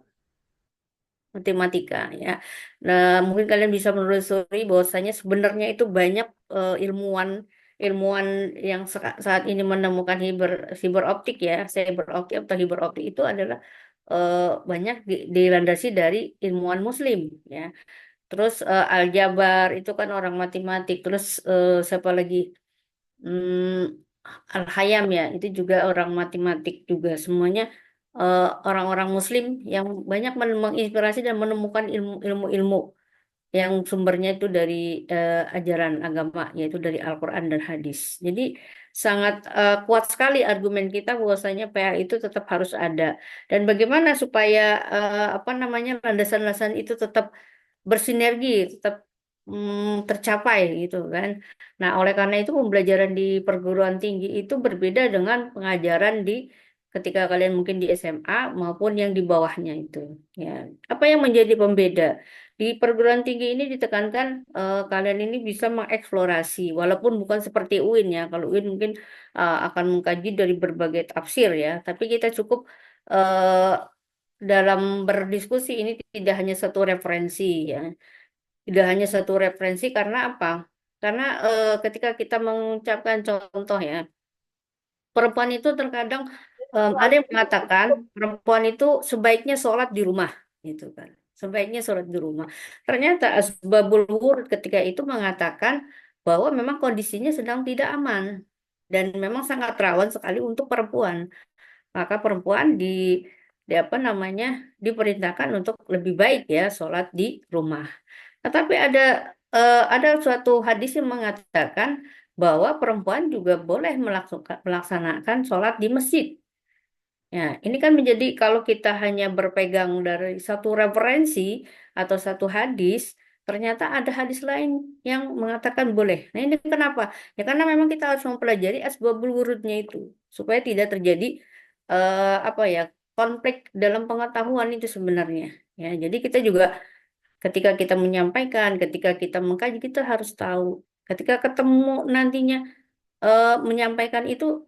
Matematika ya. Nah, mungkin kalian bisa menelusuri bahwasanya sebenarnya itu banyak ilmuwan ilmuwan yang saat ini menemukan fiber optik ya, fiber optik atau fiber optik itu adalah eh, banyak dilandasi dari ilmuwan Muslim ya. Terus aljabar itu kan orang matematik. Terus siapa lagi? Al-Hayam ya, itu juga orang matematik juga. Semuanya orang-orang Muslim yang banyak menginspirasi dan menemukan ilmu-ilmu yang sumbernya itu dari ajaran agama, yaitu dari Al-Quran dan hadis. Jadi sangat kuat sekali argumen kita bahwasanya PA itu tetap harus ada. Dan bagaimana supaya apa namanya landasan-landasan itu tetap bersinergi, tetap tercapai gitu kan. Nah, oleh karena itu pembelajaran di perguruan tinggi itu berbeda dengan pengajaran di ketika kalian mungkin di SMA maupun yang di bawahnya itu. Ya, apa yang menjadi pembeda? Di perguruan tinggi ini ditekankan kalian ini bisa mengeksplorasi, walaupun bukan seperti UIN ya. Kalau UIN mungkin akan mengkaji dari berbagai tafsir ya, tapi kita cukup eh, dalam berdiskusi ini tidak hanya satu referensi ya. Tidak hanya satu referensi karena apa? Karena ketika kita mengucapkan contoh ya, perempuan itu terkadang ada yang mengatakan perempuan itu sebaiknya sholat di rumah, gitu kan. Sebaiknya sholat di rumah. Ternyata Asbabul Wurud ketika itu mengatakan bahwa memang kondisinya sedang tidak aman dan memang sangat rawan sekali untuk perempuan. Maka perempuan di apa namanya diperintahkan untuk lebih baik ya sholat di rumah. Tetapi ada suatu hadis yang mengatakan bahwa perempuan juga boleh melaksanakan sholat di masjid. Ya, ini kan menjadi kalau kita hanya berpegang dari satu referensi atau satu hadis, ternyata ada hadis lain yang mengatakan boleh. Nah, ini kenapa? Ya karena memang kita harus mempelajari asbabul wurudnya itu supaya tidak terjadi apa ya konflik dalam pengetahuan itu sebenarnya. Ya, jadi kita juga ketika kita menyampaikan, ketika kita mengkaji, kita harus tahu. Ketika ketemu nantinya menyampaikan itu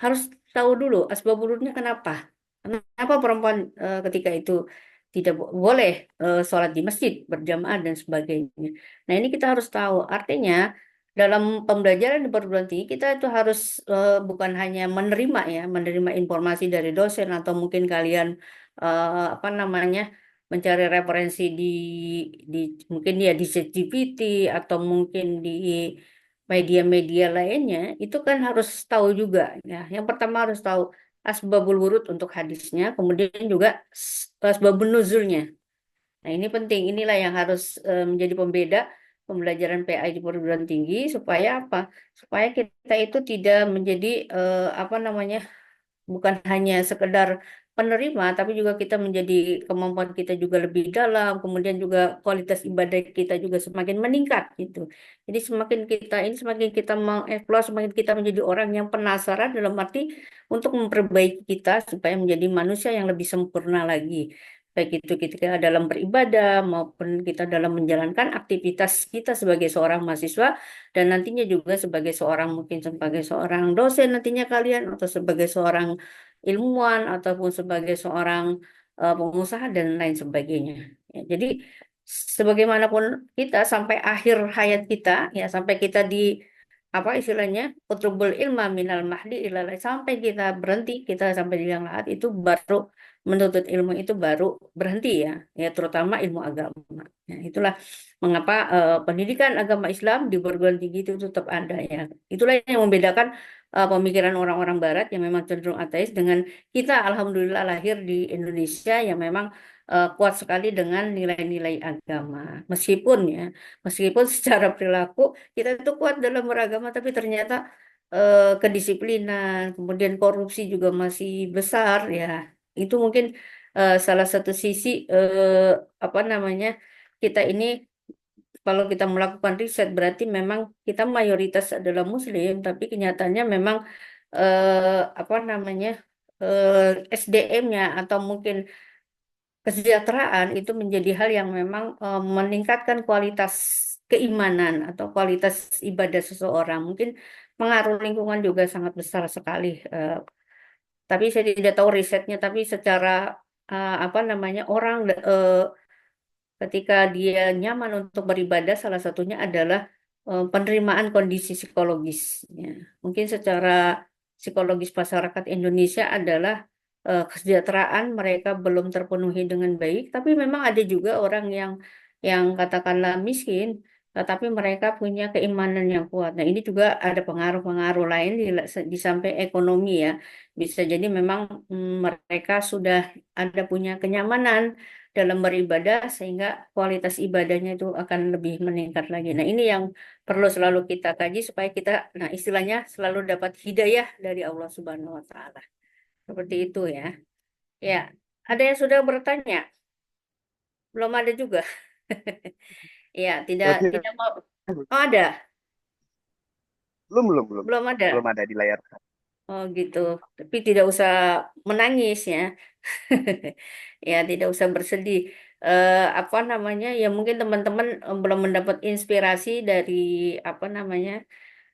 harus tahu dulu asbabulurnya kenapa. Kenapa perempuan ketika itu tidak boleh sholat di masjid berjamaah dan sebagainya. Nah ini kita harus tahu. Artinya dalam pembelajaran di perguruan tinggi kita itu harus bukan hanya menerima ya, menerima informasi dari dosen atau mungkin kalian apa namanya mencari referensi di mungkin ya di ChatGPT atau mungkin di media-media lainnya itu kan harus tahu juga ya. Yang pertama harus tahu asbabul wurud untuk hadisnya, kemudian juga asbabun nuzulnya. Nah, ini penting. Inilah yang harus menjadi pembeda pembelajaran PA di perguruan tinggi supaya apa? Supaya kita itu tidak menjadi apa namanya? Bukan hanya sekedar penerima, tapi juga kita menjadi kemampuan kita juga lebih dalam, kemudian juga kualitas ibadah kita juga semakin meningkat gitu. Jadi semakin kita mengeksplor, semakin kita menjadi orang yang penasaran dalam arti untuk memperbaiki kita supaya menjadi manusia yang lebih sempurna lagi. Baik itu kita dalam beribadah maupun kita dalam menjalankan aktivitas kita sebagai seorang mahasiswa dan nantinya juga sebagai seorang mungkin sebagai seorang dosen nantinya kalian atau sebagai seorang ilmuwan ataupun sebagai seorang pengusaha dan lain sebagainya. Ya, jadi sebagaimanapun kita sampai akhir hayat kita ya sampai kita di apa istilahnya utrubul ilma minal mahdi ilal sampai kita berhenti kita sampai di yang lahat itu baru menuntut ilmu itu baru berhenti ya ya terutama ilmu agama. Ya, itulah mengapa pendidikan agama Islam di perguruan tinggi itu tetap ada ya. Itulah yang membedakan pemikiran orang-orang Barat yang memang cenderung ateis dengan kita alhamdulillah lahir di Indonesia yang memang kuat sekali dengan nilai-nilai agama. Meskipun secara perilaku kita itu kuat dalam beragama, tapi ternyata kedisiplinan, kemudian korupsi juga masih besar ya. Itu mungkin salah satu sisi apa namanya kita ini kalau kita melakukan riset berarti memang kita mayoritas adalah Muslim, tapi kenyataannya memang apa namanya SDM-nya atau mungkin kesejahteraan itu menjadi hal yang memang meningkatkan kualitas keimanan atau kualitas ibadah seseorang. Mungkin pengaruh lingkungan juga sangat besar sekali. Tapi saya tidak tahu risetnya, tapi secara apa namanya orang ketika dia nyaman untuk beribadah, salah satunya adalah penerimaan kondisi psikologis. Ya. Mungkin secara psikologis masyarakat Indonesia adalah kesejahteraan mereka belum terpenuhi dengan baik, tapi memang ada juga orang yang katakanlah miskin, tetapi mereka punya keimanan yang kuat. Nah, ini juga ada pengaruh-pengaruh lain di samping ekonomi ya. Bisa jadi memang mereka sudah ada punya kenyamanan dalam beribadah sehingga kualitas ibadahnya itu akan lebih meningkat lagi. Nah, ini yang perlu selalu kita kaji supaya kita nah istilahnya selalu dapat hidayah dari Allah Subhanahu wa taala. Seperti itu ya. Ya, ada yang sudah bertanya? Belum ada juga. Ya, tidak Berarti tidak mau. Oh, ada, belum belum belum belum ada. belum ada di layar. Oh, gitu. Tapi tidak usah menangis ya. Ya, tidak usah bersedih. Apa namanya? Ya mungkin teman-teman belum mendapat inspirasi dari apa namanya?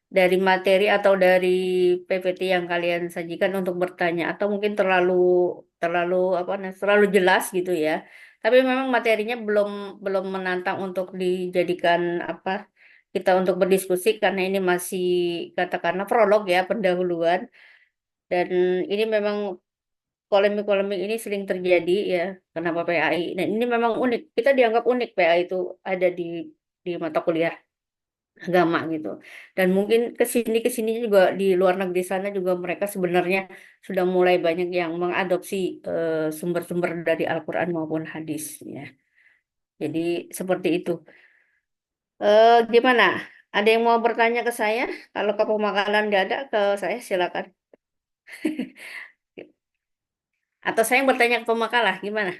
Dari materi atau dari PPT yang kalian sajikan untuk bertanya atau mungkin terlalu terlalu apa terlalu jelas gitu ya. Tapi memang materinya belum belum menantang untuk dijadikan apa kita untuk berdiskusi karena ini masih katakanlah prolog ya, pendahuluan, dan ini memang polemik-polemik ini sering terjadi ya, kenapa PAI, dan ini memang unik, kita dianggap unik PAI itu ada di mata kuliah agama gitu. Dan mungkin ke sini juga di luar negeri sana juga mereka sebenarnya sudah mulai banyak yang mengadopsi sumber-sumber dari Al-Qur'an maupun hadis ya. Jadi seperti itu. Gimana? Ada yang mau bertanya ke saya? Kalau ke pemakalan nggak ada, ke saya silakan. Atau saya yang bertanya ke pemakalah, gimana?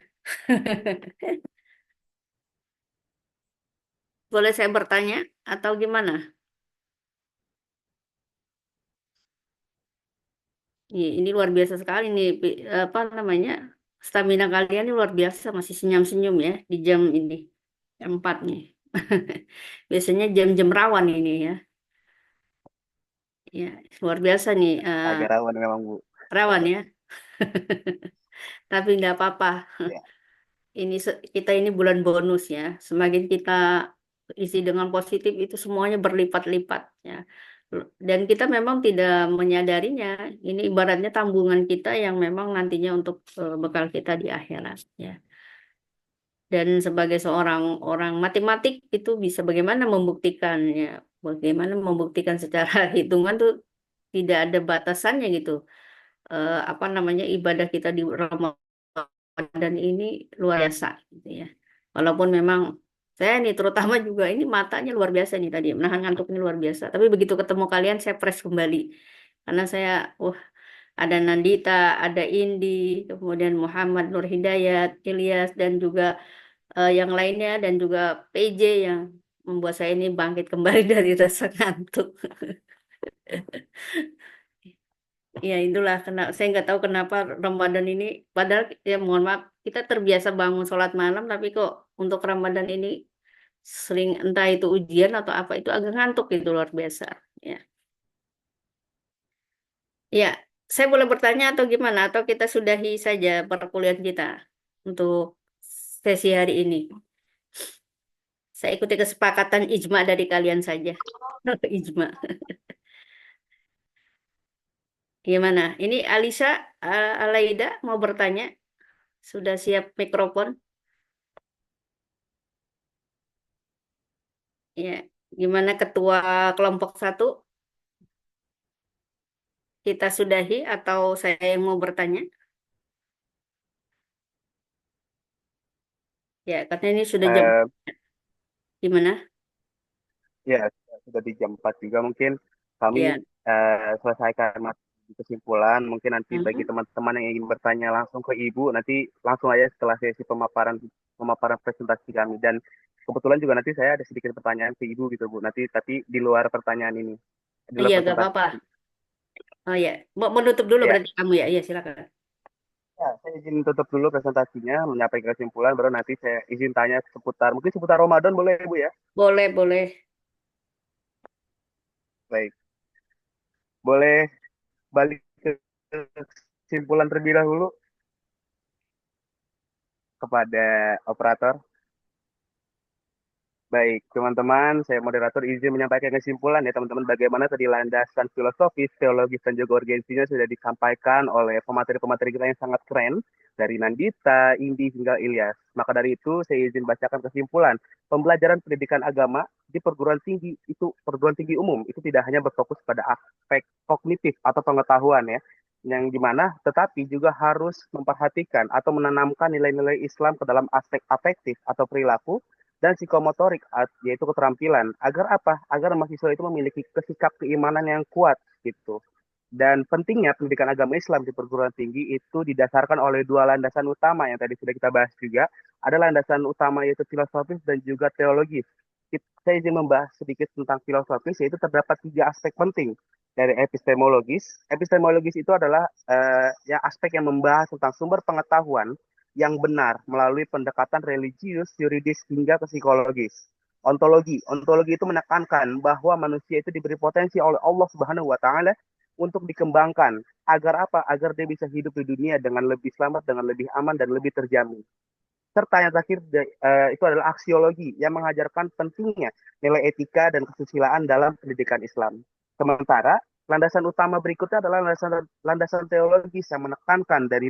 Boleh saya bertanya atau gimana? Ini luar biasa sekali nih, apa namanya, stamina kalian ini luar biasa, masih senyum-senyum ya di jam ini, jam 4 nih. Biasanya jam-jam rawan ini ya. Ya, luar biasa nih, Agak rawan memang Bu. rawan ya. Tapi nggak apa-apa. Ya. Kita ini bulan bonus ya. Semakin kita isi dengan positif itu semuanya berlipat-lipat ya. Dan kita memang tidak menyadarinya. Ini ibaratnya tambungan kita yang memang nantinya untuk bekal kita di akhirat ya. Dan sebagai seorang orang matematik itu bisa bagaimana membuktikannya? Bagaimana membuktikan secara hitungan tuh tidak ada batasannya gitu. Apa namanya, ibadah kita di Ramadan ini luar biasa gitu ya. Walaupun memang saya nih terutama juga ini matanya luar biasa nih tadi, menahan ngantuk ini luar biasa. Tapi begitu ketemu kalian saya fresh kembali. Karena saya ada Nandita, ada Indi, kemudian Muhammad Nur Hidayat, Ilyas, dan juga yang lainnya, dan juga PJ yang membuat saya ini bangkit kembali dari rasa ngantuk. Ya itulah saya nggak tahu kenapa Ramadan ini, padahal ya mohon maaf kita terbiasa bangun sholat malam, tapi kok untuk Ramadan ini sering entah itu ujian atau apa itu agak ngantuk itu luar biasa. Ya, ya, saya boleh bertanya atau gimana? Atau kita sudahi saja perkuliahan kita untuk sesi hari ini? Saya ikuti kesepakatan ijma dari kalian saja. Ijma. Gimana? Ini Alisa, Alaida mau bertanya? Sudah siap mikrofon? Ya, gimana ketua kelompok 1? Kita sudahi atau saya yang mau bertanya? Ya, katanya ini sudah jam Eh, gimana? ya, sudah di jam 4 juga mungkin kami Ya. selesaikan kesimpulan. Mungkin nanti bagi Mhm. teman-teman yang ingin bertanya langsung ke Ibu, nanti langsung aja setelah sesi pemaparan pemaparan presentasi kami. Dan kebetulan juga nanti saya ada sedikit pertanyaan ke Ibu gitu Bu. Nanti tapi di luar pertanyaan ini, di luar Iya, gak presentasi. apa-apa. Oh ya, mau menutup dulu Ya, berarti kamu ya? Iya, silakan. ya, saya izin tutup dulu presentasinya, menyampaikan kesimpulan, baru nanti saya izin tanya seputar, mungkin seputar Ramadan boleh Bu ya? Boleh, boleh. Baik, boleh balik ke kesimpulan terlebih dahulu kepada operator. Baik, teman-teman, saya moderator izin menyampaikan kesimpulan ya teman-teman, bagaimana tadi landasan filosofis, teologis, dan juga urgensinya sudah disampaikan oleh pemateri-pemateri kita yang sangat keren, dari Nandita, Indi, hingga Ilyas. Maka dari itu, saya izin bacakan kesimpulan. Pembelajaran pendidikan agama di perguruan tinggi itu, perguruan tinggi umum, itu tidak hanya berfokus pada aspek kognitif atau pengetahuan ya, yang dimana tetapi juga harus memperhatikan atau menanamkan nilai-nilai Islam ke dalam aspek afektif atau perilaku dan psikomotorik, yaitu keterampilan. Agar apa? Agar mahasiswa itu memiliki sikap keimanan yang kuat gitu. Dan pentingnya pendidikan agama Islam di perguruan tinggi itu didasarkan oleh dua landasan utama yang tadi sudah kita bahas juga. Ada landasan utama yaitu filosofis dan juga teologis. saya izin membahas sedikit tentang filosofis, yaitu terdapat 3 aspek penting dari epistemologis. Epistemologis itu adalah ya aspek yang membahas tentang sumber pengetahuan yang benar melalui pendekatan religius, yuridis, hingga ke psikologis. Ontologi itu menekankan bahwa manusia itu diberi potensi oleh Allah Subhanahu wa taala untuk dikembangkan. Agar apa? Agar dia bisa hidup di dunia dengan lebih selamat, dengan lebih aman, dan lebih terjamin. Serta yang terakhir itu adalah aksiologi yang mengajarkan pentingnya nilai etika dan kesusilaan dalam pendidikan Islam. Sementara landasan utama berikutnya adalah landasan teologis yang menekankan dari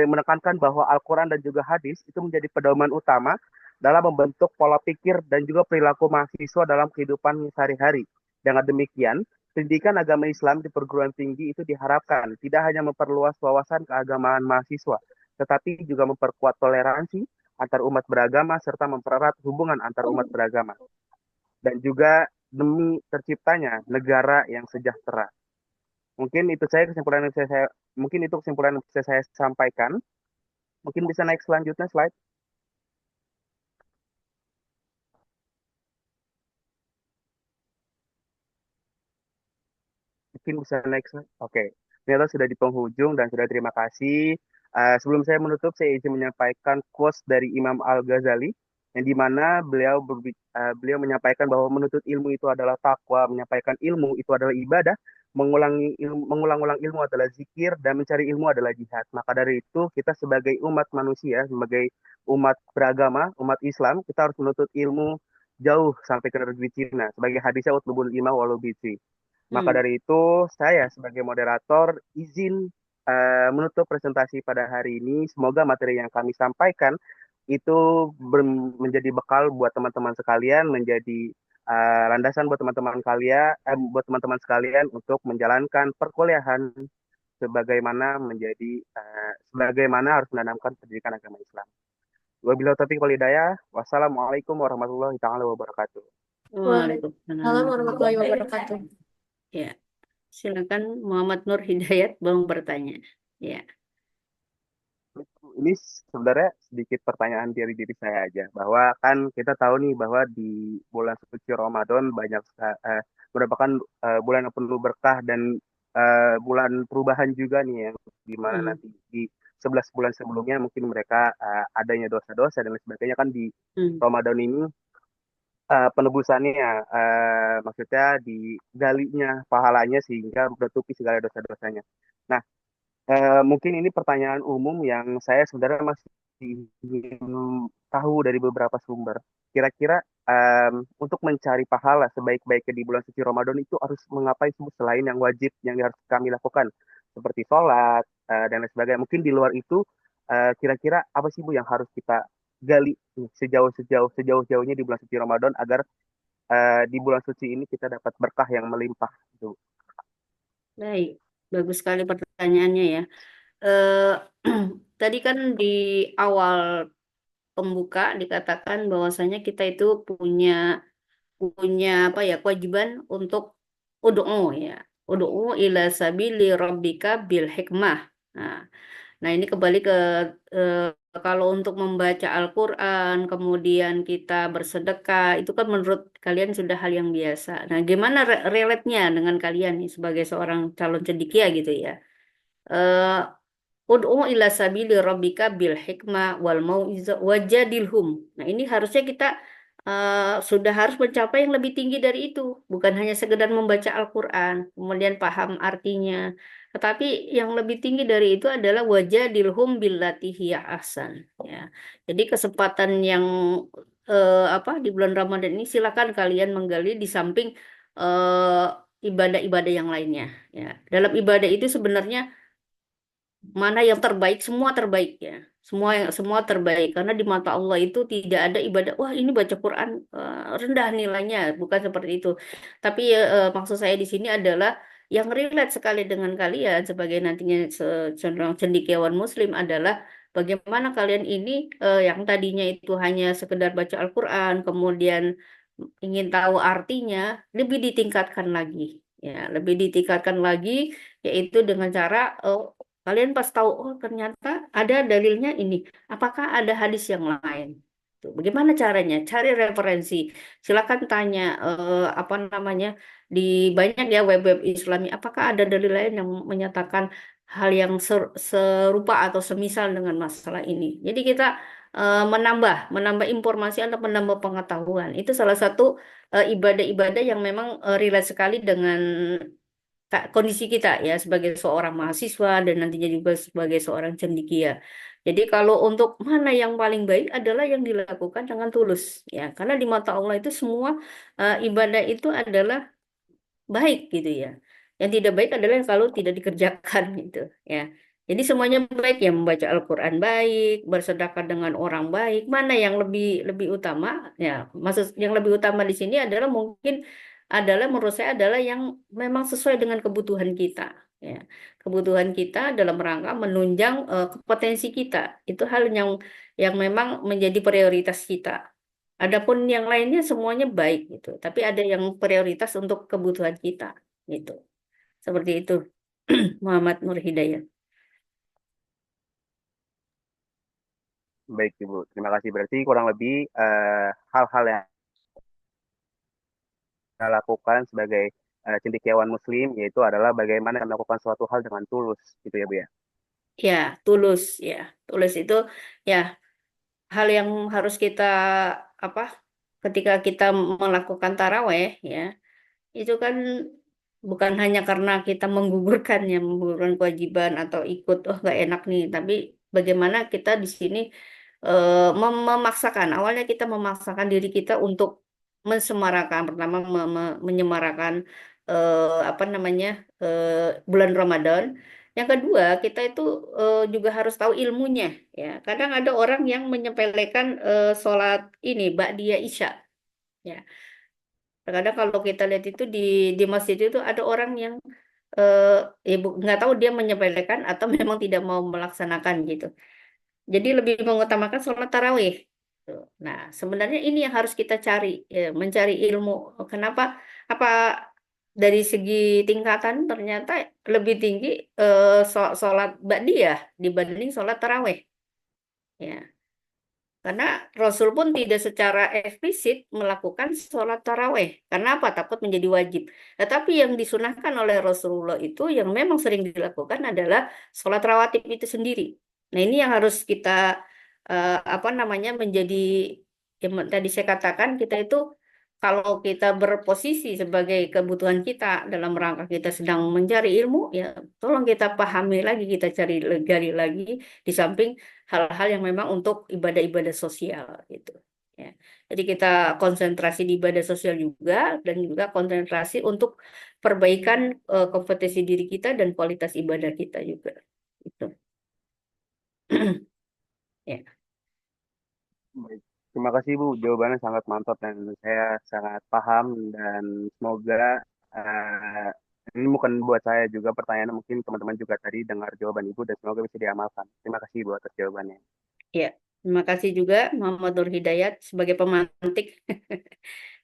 menekankan bahwa Al-Quran dan juga hadis itu menjadi pedoman utama dalam membentuk pola pikir dan juga perilaku mahasiswa dalam kehidupan sehari-hari. Dengan demikian, pendidikan agama Islam di perguruan tinggi itu diharapkan tidak hanya memperluas wawasan keagamaan mahasiswa, tetapi juga memperkuat toleransi antar umat beragama serta mempererat hubungan antar umat beragama. Dan juga demi terciptanya negara yang sejahtera. Mungkin itu kesimpulan yang bisa saya sampaikan. Mungkin bisa naik selanjutnya slide. Mungkin bisa naik slide. Oke. Ternyata sudah di penghujung dan sudah terima kasih. Sebelum saya menutup, saya izin menyampaikan quotes dari Imam Al-Ghazali yang dimana beliau menyampaikan bahwa menuntut ilmu itu adalah takwa, menyampaikan ilmu itu adalah ibadah, mengulang-ulang ilmu adalah zikir, dan mencari ilmu adalah jihad. Maka dari itu kita sebagai umat manusia, sebagai umat beragama, umat Islam, kita harus menuntut ilmu jauh sampai ke negeri Cina. Sebagai hadisnya utlubul ilma walau bi'si. Maka dari itu, saya sebagai moderator izin menutup presentasi pada hari ini. Semoga materi yang kami sampaikan itu menjadi bekal buat teman-teman sekalian, menjadi landasan buat teman-teman sekalian untuk menjalankan perkuliahan sebagaimana harus menanamkan pendidikan agama Islam. Wabillahi taufiq wal hidayah. Wassalamualaikum warahmatullahi taala wabarakatuh. Waalaikumsalam Halo warahmatullahi wabarakatuh. Ya, silakan Muhammad Nur Hidayat mau bertanya. Ya. Ini sebenarnya sedikit pertanyaan dari diri saya aja, bahwa kan kita tahu nih bahwa di bulan suci Ramadan merupakan bulan yang penuh berkah dan bulan perubahan juga nih, yang dimana nanti di 11 bulan sebelumnya mungkin mereka adanya dosa-dosa dan lain sebagainya, kan di Ramadan ini penebusannya, maksudnya digalinya pahalanya sehingga menutupi segala dosa-dosanya. Nah, mungkin ini pertanyaan umum yang saya sebenarnya masih ingin tahu dari beberapa sumber. Kira-kira untuk mencari pahala sebaik-baiknya di bulan suci Ramadan itu harus mengapai selain yang wajib yang harus kami lakukan, seperti sholat dan lain sebagainya. Mungkin di luar itu kira-kira apa sih Bu yang harus kita gali sejauh-jauhnya di bulan suci Ramadan agar di bulan suci ini kita dapat berkah yang melimpah gitu. Baik, bagus sekali pertanyaannya ya. Eh, Tadi kan di awal pembuka dikatakan bahwasanya kita itu punya apa ya, kewajiban untuk ud'u ya. Ud'u ila sabili rabbika bil hikmah. Nah, ini kembali ke kalau untuk membaca Al-Quran, kemudian kita bersedekah, itu kan menurut kalian sudah hal yang biasa. Nah, gimana relate-nya dengan kalian nih sebagai seorang calon cendekia gitu ya? Eh, Ud'u ila sabili rabbika bil hikmah wal mau'izah wajadilhum. Nah, ini harusnya kita sudah harus mencapai yang lebih tinggi dari itu. Bukan hanya sekedar membaca Al-Quran, kemudian paham artinya. Tetapi yang lebih tinggi dari itu adalah wajadilhum billati hiya ahsan. Ya. Jadi kesempatan yang di bulan Ramadan ini silakan kalian menggali di samping ibadah-ibadah yang lainnya. Ya. Dalam ibadah itu sebenarnya mana yang terbaik, semua terbaik ya, semua terbaik, karena di mata Allah itu tidak ada ibadah wah ini baca Quran rendah nilainya, bukan seperti itu. Tapi maksud saya di sini adalah yang relate sekali dengan kalian sebagai nantinya cendekiawan muslim adalah bagaimana kalian ini yang tadinya itu hanya sekedar baca Al-Quran kemudian ingin tahu artinya, lebih ditingkatkan lagi ya, lebih ditingkatkan lagi, yaitu dengan cara kalian pas tahu, oh ternyata ada dalilnya ini. Apakah ada hadis yang lain? Tuh, bagaimana caranya? Cari referensi. Silakan tanya apa namanya di banyak ya web-web Islami. Apakah ada dalil lain yang menyatakan hal yang serupa atau semisal dengan masalah ini? Jadi kita menambah informasi atau menambah pengetahuan. Itu salah satu ibadah-ibadah yang memang relate sekali dengan kondisi kita ya sebagai seorang mahasiswa dan nantinya juga sebagai seorang cendekia. Jadi kalau untuk mana yang paling baik adalah yang dilakukan dengan tulus ya, karena di mata Allah itu semua ibadah itu adalah baik gitu ya. Yang tidak baik adalah yang kalau tidak dikerjakan gitu ya. Jadi semuanya baik ya, membaca Al-Qur'an baik, bersedekah dengan orang baik. Mana yang lebih lebih utama? Ya, maksud yang lebih utama di sini adalah mungkin adalah menurut saya adalah yang memang sesuai dengan kebutuhan kita ya. Kebutuhan kita dalam rangka menunjang kompetensi kita. Itu hal yang memang menjadi prioritas kita. Adapun yang lainnya semuanya baik gitu, tapi ada yang prioritas untuk kebutuhan kita gitu. Seperti itu. Muhammad Nur Hidayat. Baik, Ibu. Terima kasih. Berarti kurang lebih hal-hal yang kita lakukan sebagai cendekiawan Muslim yaitu adalah bagaimana melakukan suatu hal dengan tulus, gitu ya, Bu ya. Ya, tulus ya. Tulus itu ya hal yang harus kita apa? Ketika kita melakukan taraweh ya, itu kan bukan hanya karena kita menggugurkan kewajiban atau ikut oh nggak enak nih, tapi bagaimana kita di sini memaksakan. Awalnya kita memaksakan diri kita untuk mensemarakan, pertama menyemarakan apa namanya bulan Ramadan. Yang kedua, kita itu juga harus tahu ilmunya. Ya, kadang ada orang yang menyepelekan sholat ini, ba'diyah Isya. Ya, kadang kalau kita lihat itu di masjid itu ada orang yang eh nggak tahu dia menyepelekan atau memang tidak mau melaksanakan gitu. Jadi lebih mengutamakan sholat tarawih. Tuh. Nah, sebenarnya ini yang harus kita cari, ya, mencari ilmu. Kenapa? Apa dari segi tingkatan ternyata lebih tinggi sholat ba'diyah dibanding sholat tarawih. Ya. Karena Rasul pun tidak secara eksplisit melakukan sholat taraweh. Karena apa? Takut menjadi wajib. Tetapi yang disunahkan oleh Rasulullah itu yang memang sering dilakukan adalah sholat rawatib itu sendiri. Nah ini yang harus kita apa namanya menjadi yang tadi saya katakan kita itu kalau kita berposisi sebagai kebutuhan kita dalam rangka kita sedang mencari ilmu ya tolong kita pahami lagi kita gali lagi di samping hal-hal yang memang untuk ibadah-ibadah sosial gitu ya. Jadi kita konsentrasi di ibadah sosial juga dan juga konsentrasi untuk perbaikan kompetensi diri kita dan kualitas ibadah kita juga. Itu. Ya. Baik. Terima kasih, Bu. Jawabannya sangat mantap dan saya sangat paham dan semoga eh, ini bukan buat saya juga pertanyaan mungkin teman-teman juga tadi dengar jawaban Ibu dan semoga bisa diamalkan. Terima kasih Bu atas jawabannya. Ya, terima kasih juga Muhammad Nur Hidayat sebagai pemantik,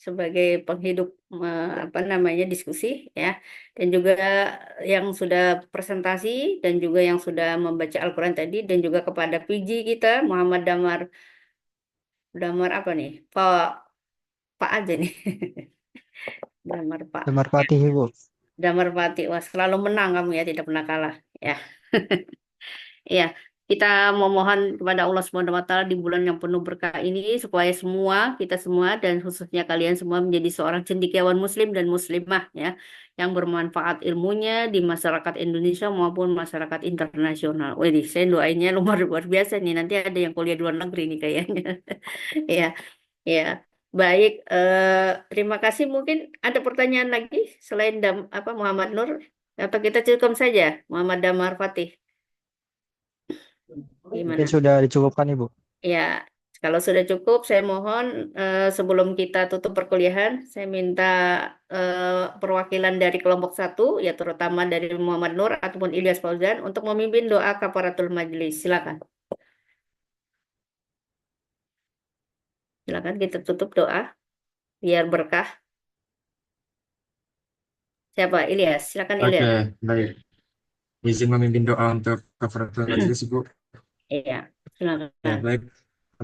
sebagai penghidup apa namanya diskusi ya, dan juga yang sudah presentasi dan juga yang sudah membaca Al-Quran tadi dan juga kepada PG kita Muhammad Damar Damar apa nih Pak aja nih Damar Pak Damar Fatih, Ibu. Damar Pati wah selalu menang kamu ya tidak pernah kalah ya. Ya, kita memohon kepada Allah Subhanahu wa taala di bulan yang penuh berkah ini supaya semua kita semua dan khususnya kalian semua menjadi seorang cendekiawan muslim dan muslimah ya yang bermanfaat ilmunya di masyarakat Indonesia maupun masyarakat internasional. Wih, saya doainnya luar luar biasa nih. Nanti ada yang kuliah di luar negeri nih kayaknya. Ya, ya. Baik, terima kasih. Mungkin ada pertanyaan lagi selain apa Muhammad Nur atau kita cukup saja Muhammad Damar Fatih. Mungkin Gimana? sudah dicukupkan, Ibu. Ya, kalau sudah cukup, saya mohon sebelum kita tutup perkuliahan, saya minta perwakilan dari kelompok satu, ya terutama dari Muhammad Nur ataupun Ilyas Fauzan untuk memimpin doa kafaratul majelis. Silakan, silakan kita tutup doa biar berkah. Siapa? Ilyas, silakan Oke, Ilyas. baik. Izin memimpin doa untuk kafaratul majelis, Ibu. Iya, Ya, silakan. baik.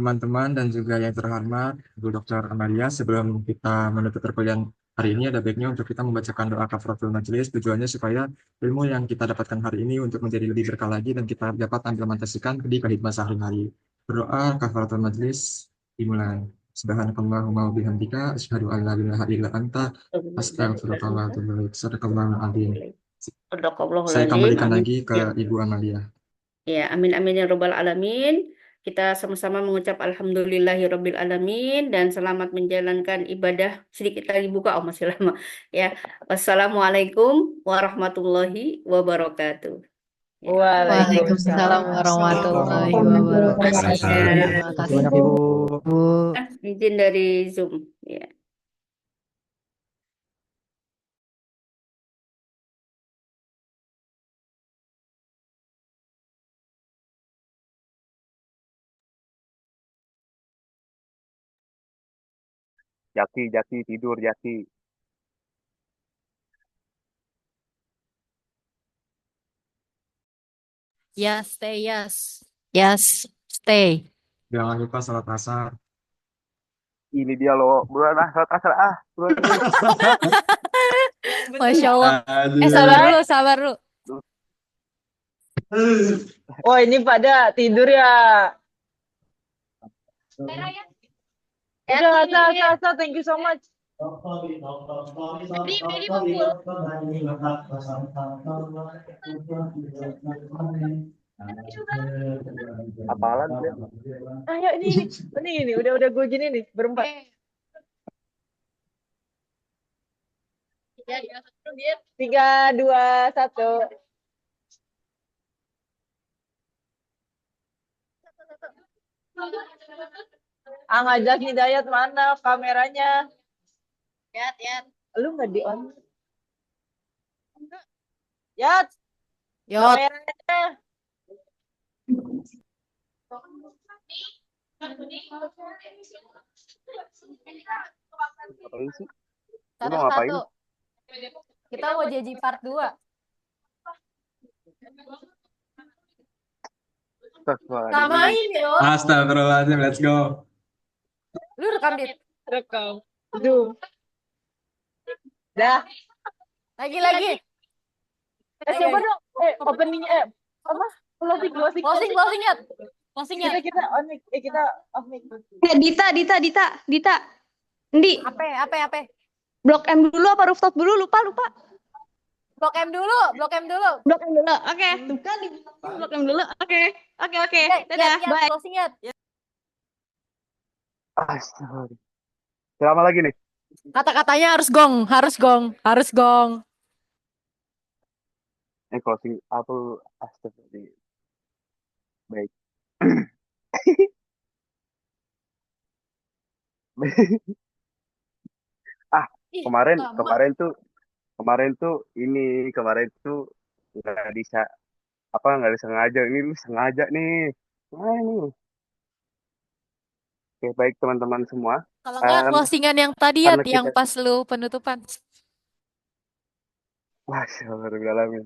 teman-teman dan juga yang terhormat Bu Dr. Amalia, sebelum kita menutup perkuliahan hari ini, ada baiknya untuk kita membacakan doa kafaratul majelis. Tujuannya supaya ilmu yang kita dapatkan hari ini untuk menjadi lebih berkah lagi dan kita dapat implementasikan di kehidupan sehari-hari. Berdoa kafaratul majelis dimulai. Subhanakallahumma wa bihamdika asyhadu an la ilaha illa anta astaghfiruka wa atubu ilaik. Sadaqallahul azim. Saya kembalikan Amin. lagi ke Ya. Ibu Amalia. Ya, amin amin ya robbal alamin. Kita sama-sama mengucap alhamdulillahirabbil alamin dan selamat menjalankan ibadah. Sedikit lagi buka, oh masih lama. Ya. Wassalamualaikum warahmatullahi wabarakatuh. Ya. Waalaikumsalam warahmatullahi wabarakatuh. Terima kasih, Banyak Ibu. Bu. Izin dari Zoom. Ya. Jaki tidur Jaki. Yes, stay, yes. Yes, stay. Jangan lupa salat asar. Ini dia loh, buruan salat asar buruan. Masya Allah. Aduh. Sabar dulu. Oh, ini pada tidur ya. Udah, asa, thank you so much. Apalan dia? Ayo ini, udah gue gini nih, berempat. 3, 2, 1. Ngajak Hidayat mana kameranya? Yat. Lu nggak di on? Yat, Yot. kameranya. Ngapain sih? Lu Satu, mau ngapain? Kita mau jadi part 2. Sama ini loh. Astagfirullahaladzim, let's go. Lu rekam, Dit. Rekam. Zoom. Dah. Lagi. Coba dong. Opening apa? Closing. Closing, Yat. Closing, Yat. Kita on mic. Kita off mic. Dita. Ndi, Apa? blok M dulu apa rooftop dulu? Lupa. Blok M dulu. Blok M dulu. Oke. Tuh kan dibilangin blok M dulu. Oke. Dadah. Yat, Bye. closing, Yat. Astaga. Lama lagi nih. Kata-katanya harus gong. Closing apa? Astaga. Baik. Ih, kemarin lama. kemarin tuh nggak disengaja, ini lu sengaja nih. Nah, ini. Oke, baik teman-teman semua. Kalau nggak closingan yang tadi, Yat, karena yang kita- pas lu penutupan. Masya Allah.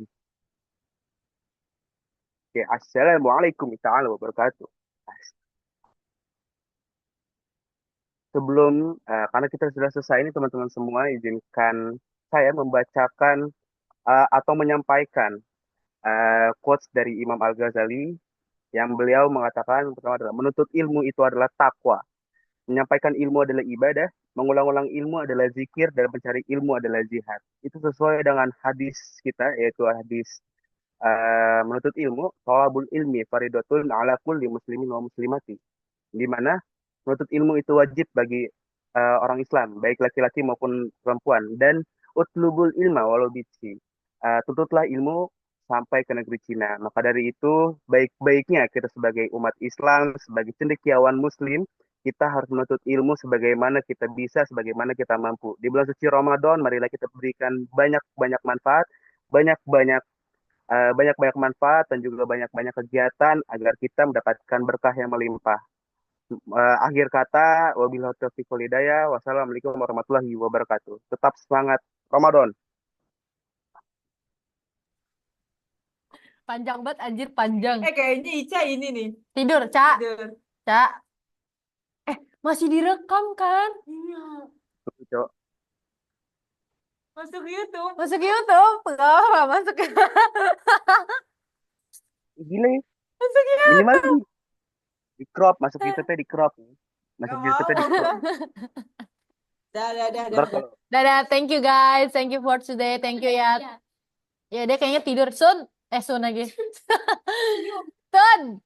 Oke, assalamualaikum warahmatullahi wabarakatuh. Sebelum, karena kita sudah selesai ini teman-teman semua, izinkan saya membacakan atau menyampaikan quotes dari Imam Al-Ghazali yang beliau mengatakan pertama adalah menuntut ilmu itu adalah takwa, menyampaikan ilmu adalah ibadah, mengulang-ulang ilmu adalah zikir, dan mencari ilmu adalah jihad. Itu sesuai dengan hadis kita, yaitu hadis menuntut ilmu, thalabul ilmi faridatun ala kulli muslimin wa muslimati, di mana menuntut ilmu itu wajib bagi orang Islam, baik laki-laki maupun perempuan. Dan utlubul ilma walau bici, tuntutlah ilmu sampai ke negeri Cina. Maka dari itu, baik-baiknya kita sebagai umat Islam, sebagai cendekiawan Muslim, kita harus menuntut ilmu sebagaimana kita bisa, sebagaimana kita mampu. Di bulan suci Ramadan, marilah kita berikan banyak-banyak manfaat, banyak-banyak banyak-banyak manfaat dan juga banyak-banyak kegiatan agar kita mendapatkan berkah yang melimpah. Akhir kata, wabillahi taufiq wal hidayah. Wassalamualaikum warahmatullahi wabarakatuh. Tetap semangat Ramadan. Panjang banget, anjir, panjang. Kayaknya Ica ini nih. Tidur, Ca. Tidur. Ca. Masih direkam kan? Cok. Masuk YouTube. Masuk YouTube? Nggak masuk. Gila ya. Masuk Minimal YouTube. di crop, masuk YouTube-nya di crop. Masuk Gak YouTube-nya di mau. crop. Dah. Ntar kalau Dadah, thank you guys. Thank you for today. Thank you ya. Ya dia kayaknya tidur. Sun. Sun lagi. Sun.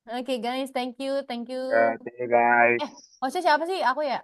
Oke guys, thank you. Thank you. see you guys. Hostnya siapa sih? Aku ya?